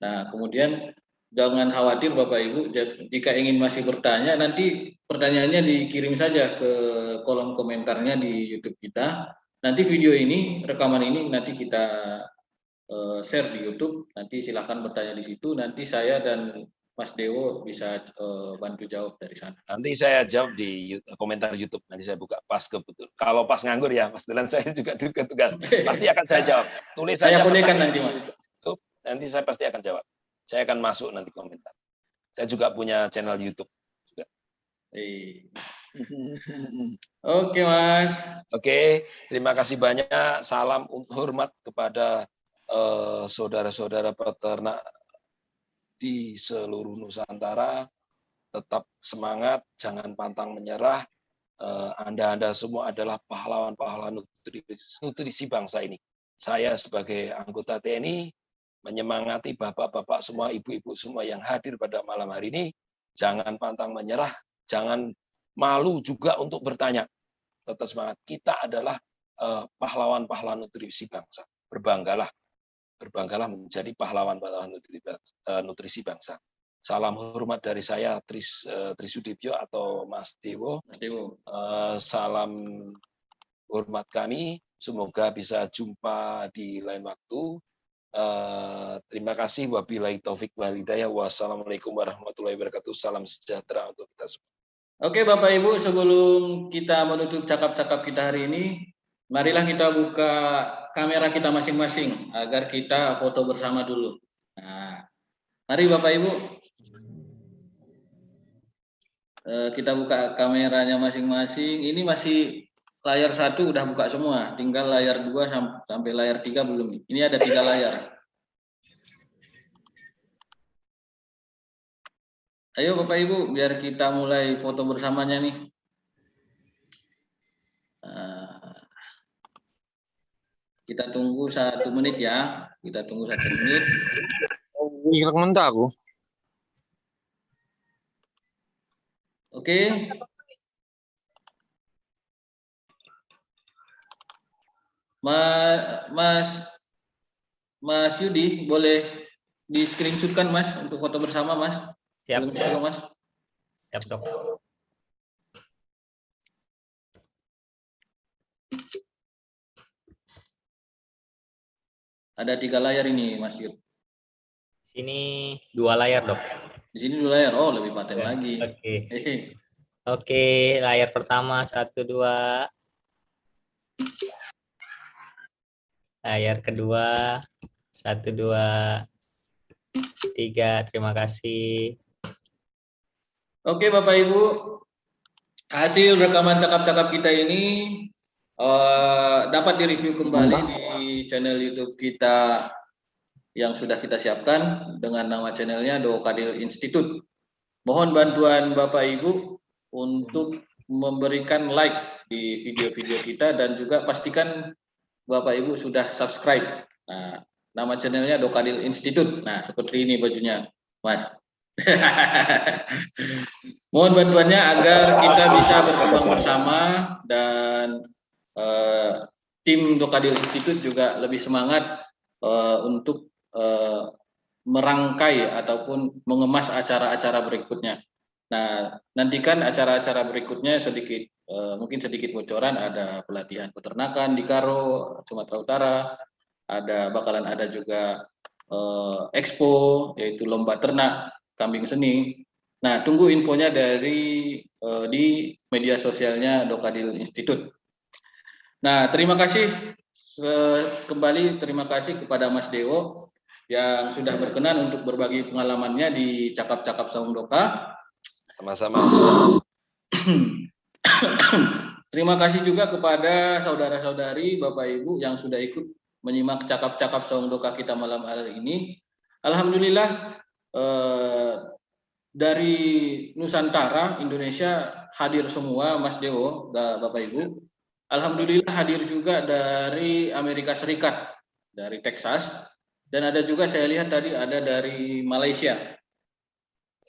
Speaker 1: Nah, kemudian jangan khawatir Bapak Ibu, jika ingin masih bertanya, nanti pertanyaannya dikirim saja ke kolom komentarnya di YouTube kita. Nanti video ini, rekaman ini nanti kita share di YouTube. Nanti silakan bertanya di situ. Nanti saya dan Mas Dewo bisa bantu jawab dari sana.
Speaker 2: Nanti saya jawab di komentar YouTube. Nanti saya buka pas kebetulan. Kalau pas nganggur ya, Mas Dilan saya juga tugas. Pasti akan saya jawab. Tulis
Speaker 1: saya
Speaker 2: saja.
Speaker 1: Bolehkan nanti Mas.
Speaker 2: Nanti saya pasti akan jawab. Saya akan masuk nanti komentar. Saya juga punya channel YouTube juga.
Speaker 1: Oke Mas.
Speaker 2: Oke, terima kasih banyak. Salam hormat kepada saudara-saudara peternak di seluruh Nusantara tetap semangat, jangan pantang menyerah. Anda semua adalah pahlawan-pahlawan nutrisi bangsa ini. Saya sebagai anggota TNI menyemangati bapak-bapak semua, ibu-ibu semua yang hadir pada malam hari ini. Jangan pantang menyerah, jangan malu juga untuk bertanya. Tetap semangat. Kita adalah pahlawan-pahlawan nutrisi bangsa. Berbanggalah menjadi pahlawan-pahlawan nutrisi bangsa. Salam hormat dari saya, Trisudibyo atau Mas Dewo. Salam hormat kami. Semoga bisa jumpa di lain waktu. Terima kasih. Wabillahi taufik wal hidayah. Wassalamualaikum warahmatullahi wabarakatuh. Salam sejahtera untuk kita semua.
Speaker 1: Oke Bapak Ibu, sebelum kita menutup cakap-cakap kita hari ini, marilah kita buka kamera kita masing-masing agar kita foto bersama dulu. Nah, mari Bapak Ibu. Kita buka kameranya masing-masing. Ini masih layar 1 udah buka semua, tinggal layar 2 sampai layar 3 belum. Ini ada 3 layar. Ayo Bapak Ibu, biar kita mulai foto bersamanya nih. Kita tunggu 1 menit ya. Kita tunggu 1 menit.
Speaker 7: Mentah aku.
Speaker 1: Oke. Mas Yudi, boleh di screenshotkan Mas untuk foto bersama Mas.
Speaker 7: Siap.
Speaker 1: Halo Mas.
Speaker 7: Siap dok.
Speaker 1: Ada 3 layar ini Mas Yud.
Speaker 7: Sini 2 layar dok.
Speaker 1: Di sini 2 layar. Oh lebih paten lagi.
Speaker 7: Oke. Oke, layar pertama 1, 2. Layar kedua 1, 2, 3. Terima kasih.
Speaker 1: Oke Bapak Ibu, hasil rekaman cakap-cakap kita ini dapat direview kembali di channel YouTube kita yang sudah kita siapkan dengan nama channelnya Dokadil Institute. Mohon bantuan Bapak Ibu untuk memberikan like di video-video kita dan juga pastikan Bapak Ibu sudah subscribe. Nah, nama channelnya Dokadil Institute. Nah, seperti ini bajunya, Mas. Mohon bantuannya agar kita bisa berkembang bersama dan tim Dokadil Institute juga lebih semangat untuk merangkai ataupun mengemas acara-acara berikutnya. Nah, nantikan acara-acara berikutnya mungkin sedikit bocoran, ada pelatihan peternakan di Karo, Sumatera Utara, bakalan ada juga expo, yaitu lomba ternak kambing seni. Nah, tunggu infonya di media sosialnya Dokadil Institute. Nah, terima kasih kembali, terima kasih kepada Mas Dewo yang sudah berkenan untuk berbagi pengalamannya di Cakap-Cakap Saung Doka.
Speaker 2: Sama-sama.
Speaker 1: Terima kasih juga kepada saudara-saudari, Bapak Ibu yang sudah ikut menyimak Cakap-Cakap Saung Doka kita malam hari ini. Alhamdulillah dari Nusantara, Indonesia hadir semua, Mas Dewo, Bapak Ibu. Alhamdulillah hadir juga dari Amerika Serikat, dari Texas. Dan ada juga saya lihat tadi ada dari Malaysia.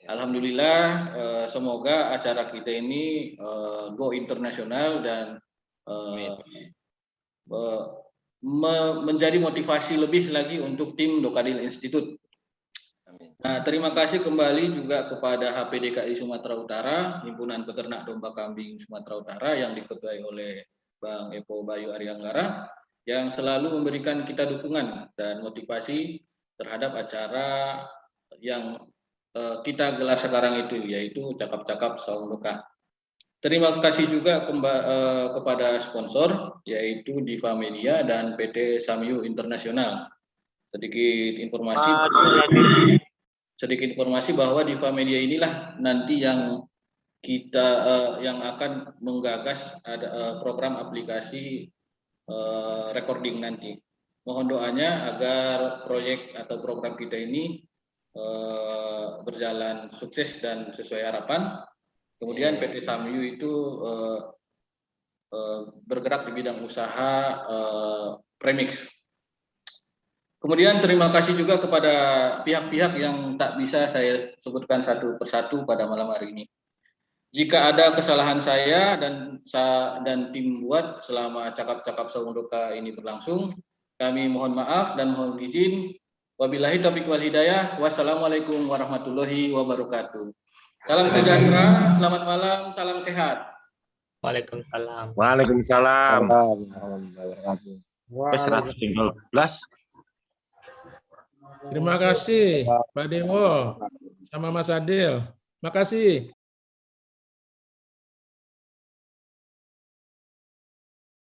Speaker 1: Alhamdulillah, semoga acara kita ini go internasional dan menjadi motivasi lebih lagi untuk tim Dokadil Institute. Nah, terima kasih kembali juga kepada HPDKI Sumatera Utara, Himpunan Peternak Domba Kambing Sumatera Utara yang diketuai oleh Bang Epo Bayu Arianggara, yang selalu memberikan kita dukungan dan motivasi terhadap acara yang kita gelar sekarang itu, yaitu Cakap-Cakap Saung Doka. Terima kasih juga kepada sponsor, yaitu Diva Media dan PT Samyu Internasional. Sedikit informasi bahwa Diva Media inilah nanti yang yang akan menggagas ada program aplikasi recording nanti. mohon doanya agar proyek atau program kita ini berjalan sukses dan sesuai harapan. Kemudian PT Samyu itu bergerak di bidang usaha premix. Kemudian terima kasih juga kepada pihak-pihak yang tak bisa saya sebutkan satu persatu pada malam hari ini. Jika ada kesalahan saya dan tim buat selama cakap-cakap Saung Doka ini berlangsung, kami mohon maaf dan mohon izin. Wabillahi taufiq wal hidayah. Wassalamualaikum warahmatullahi wabarakatuh. Salam sejahtera, selamat malam, salam sehat.
Speaker 7: Waalaikumsalam.
Speaker 8: Waalaikumsalam.
Speaker 5: Terima kasih Pak Dewo sama Mas Adil. Makasih.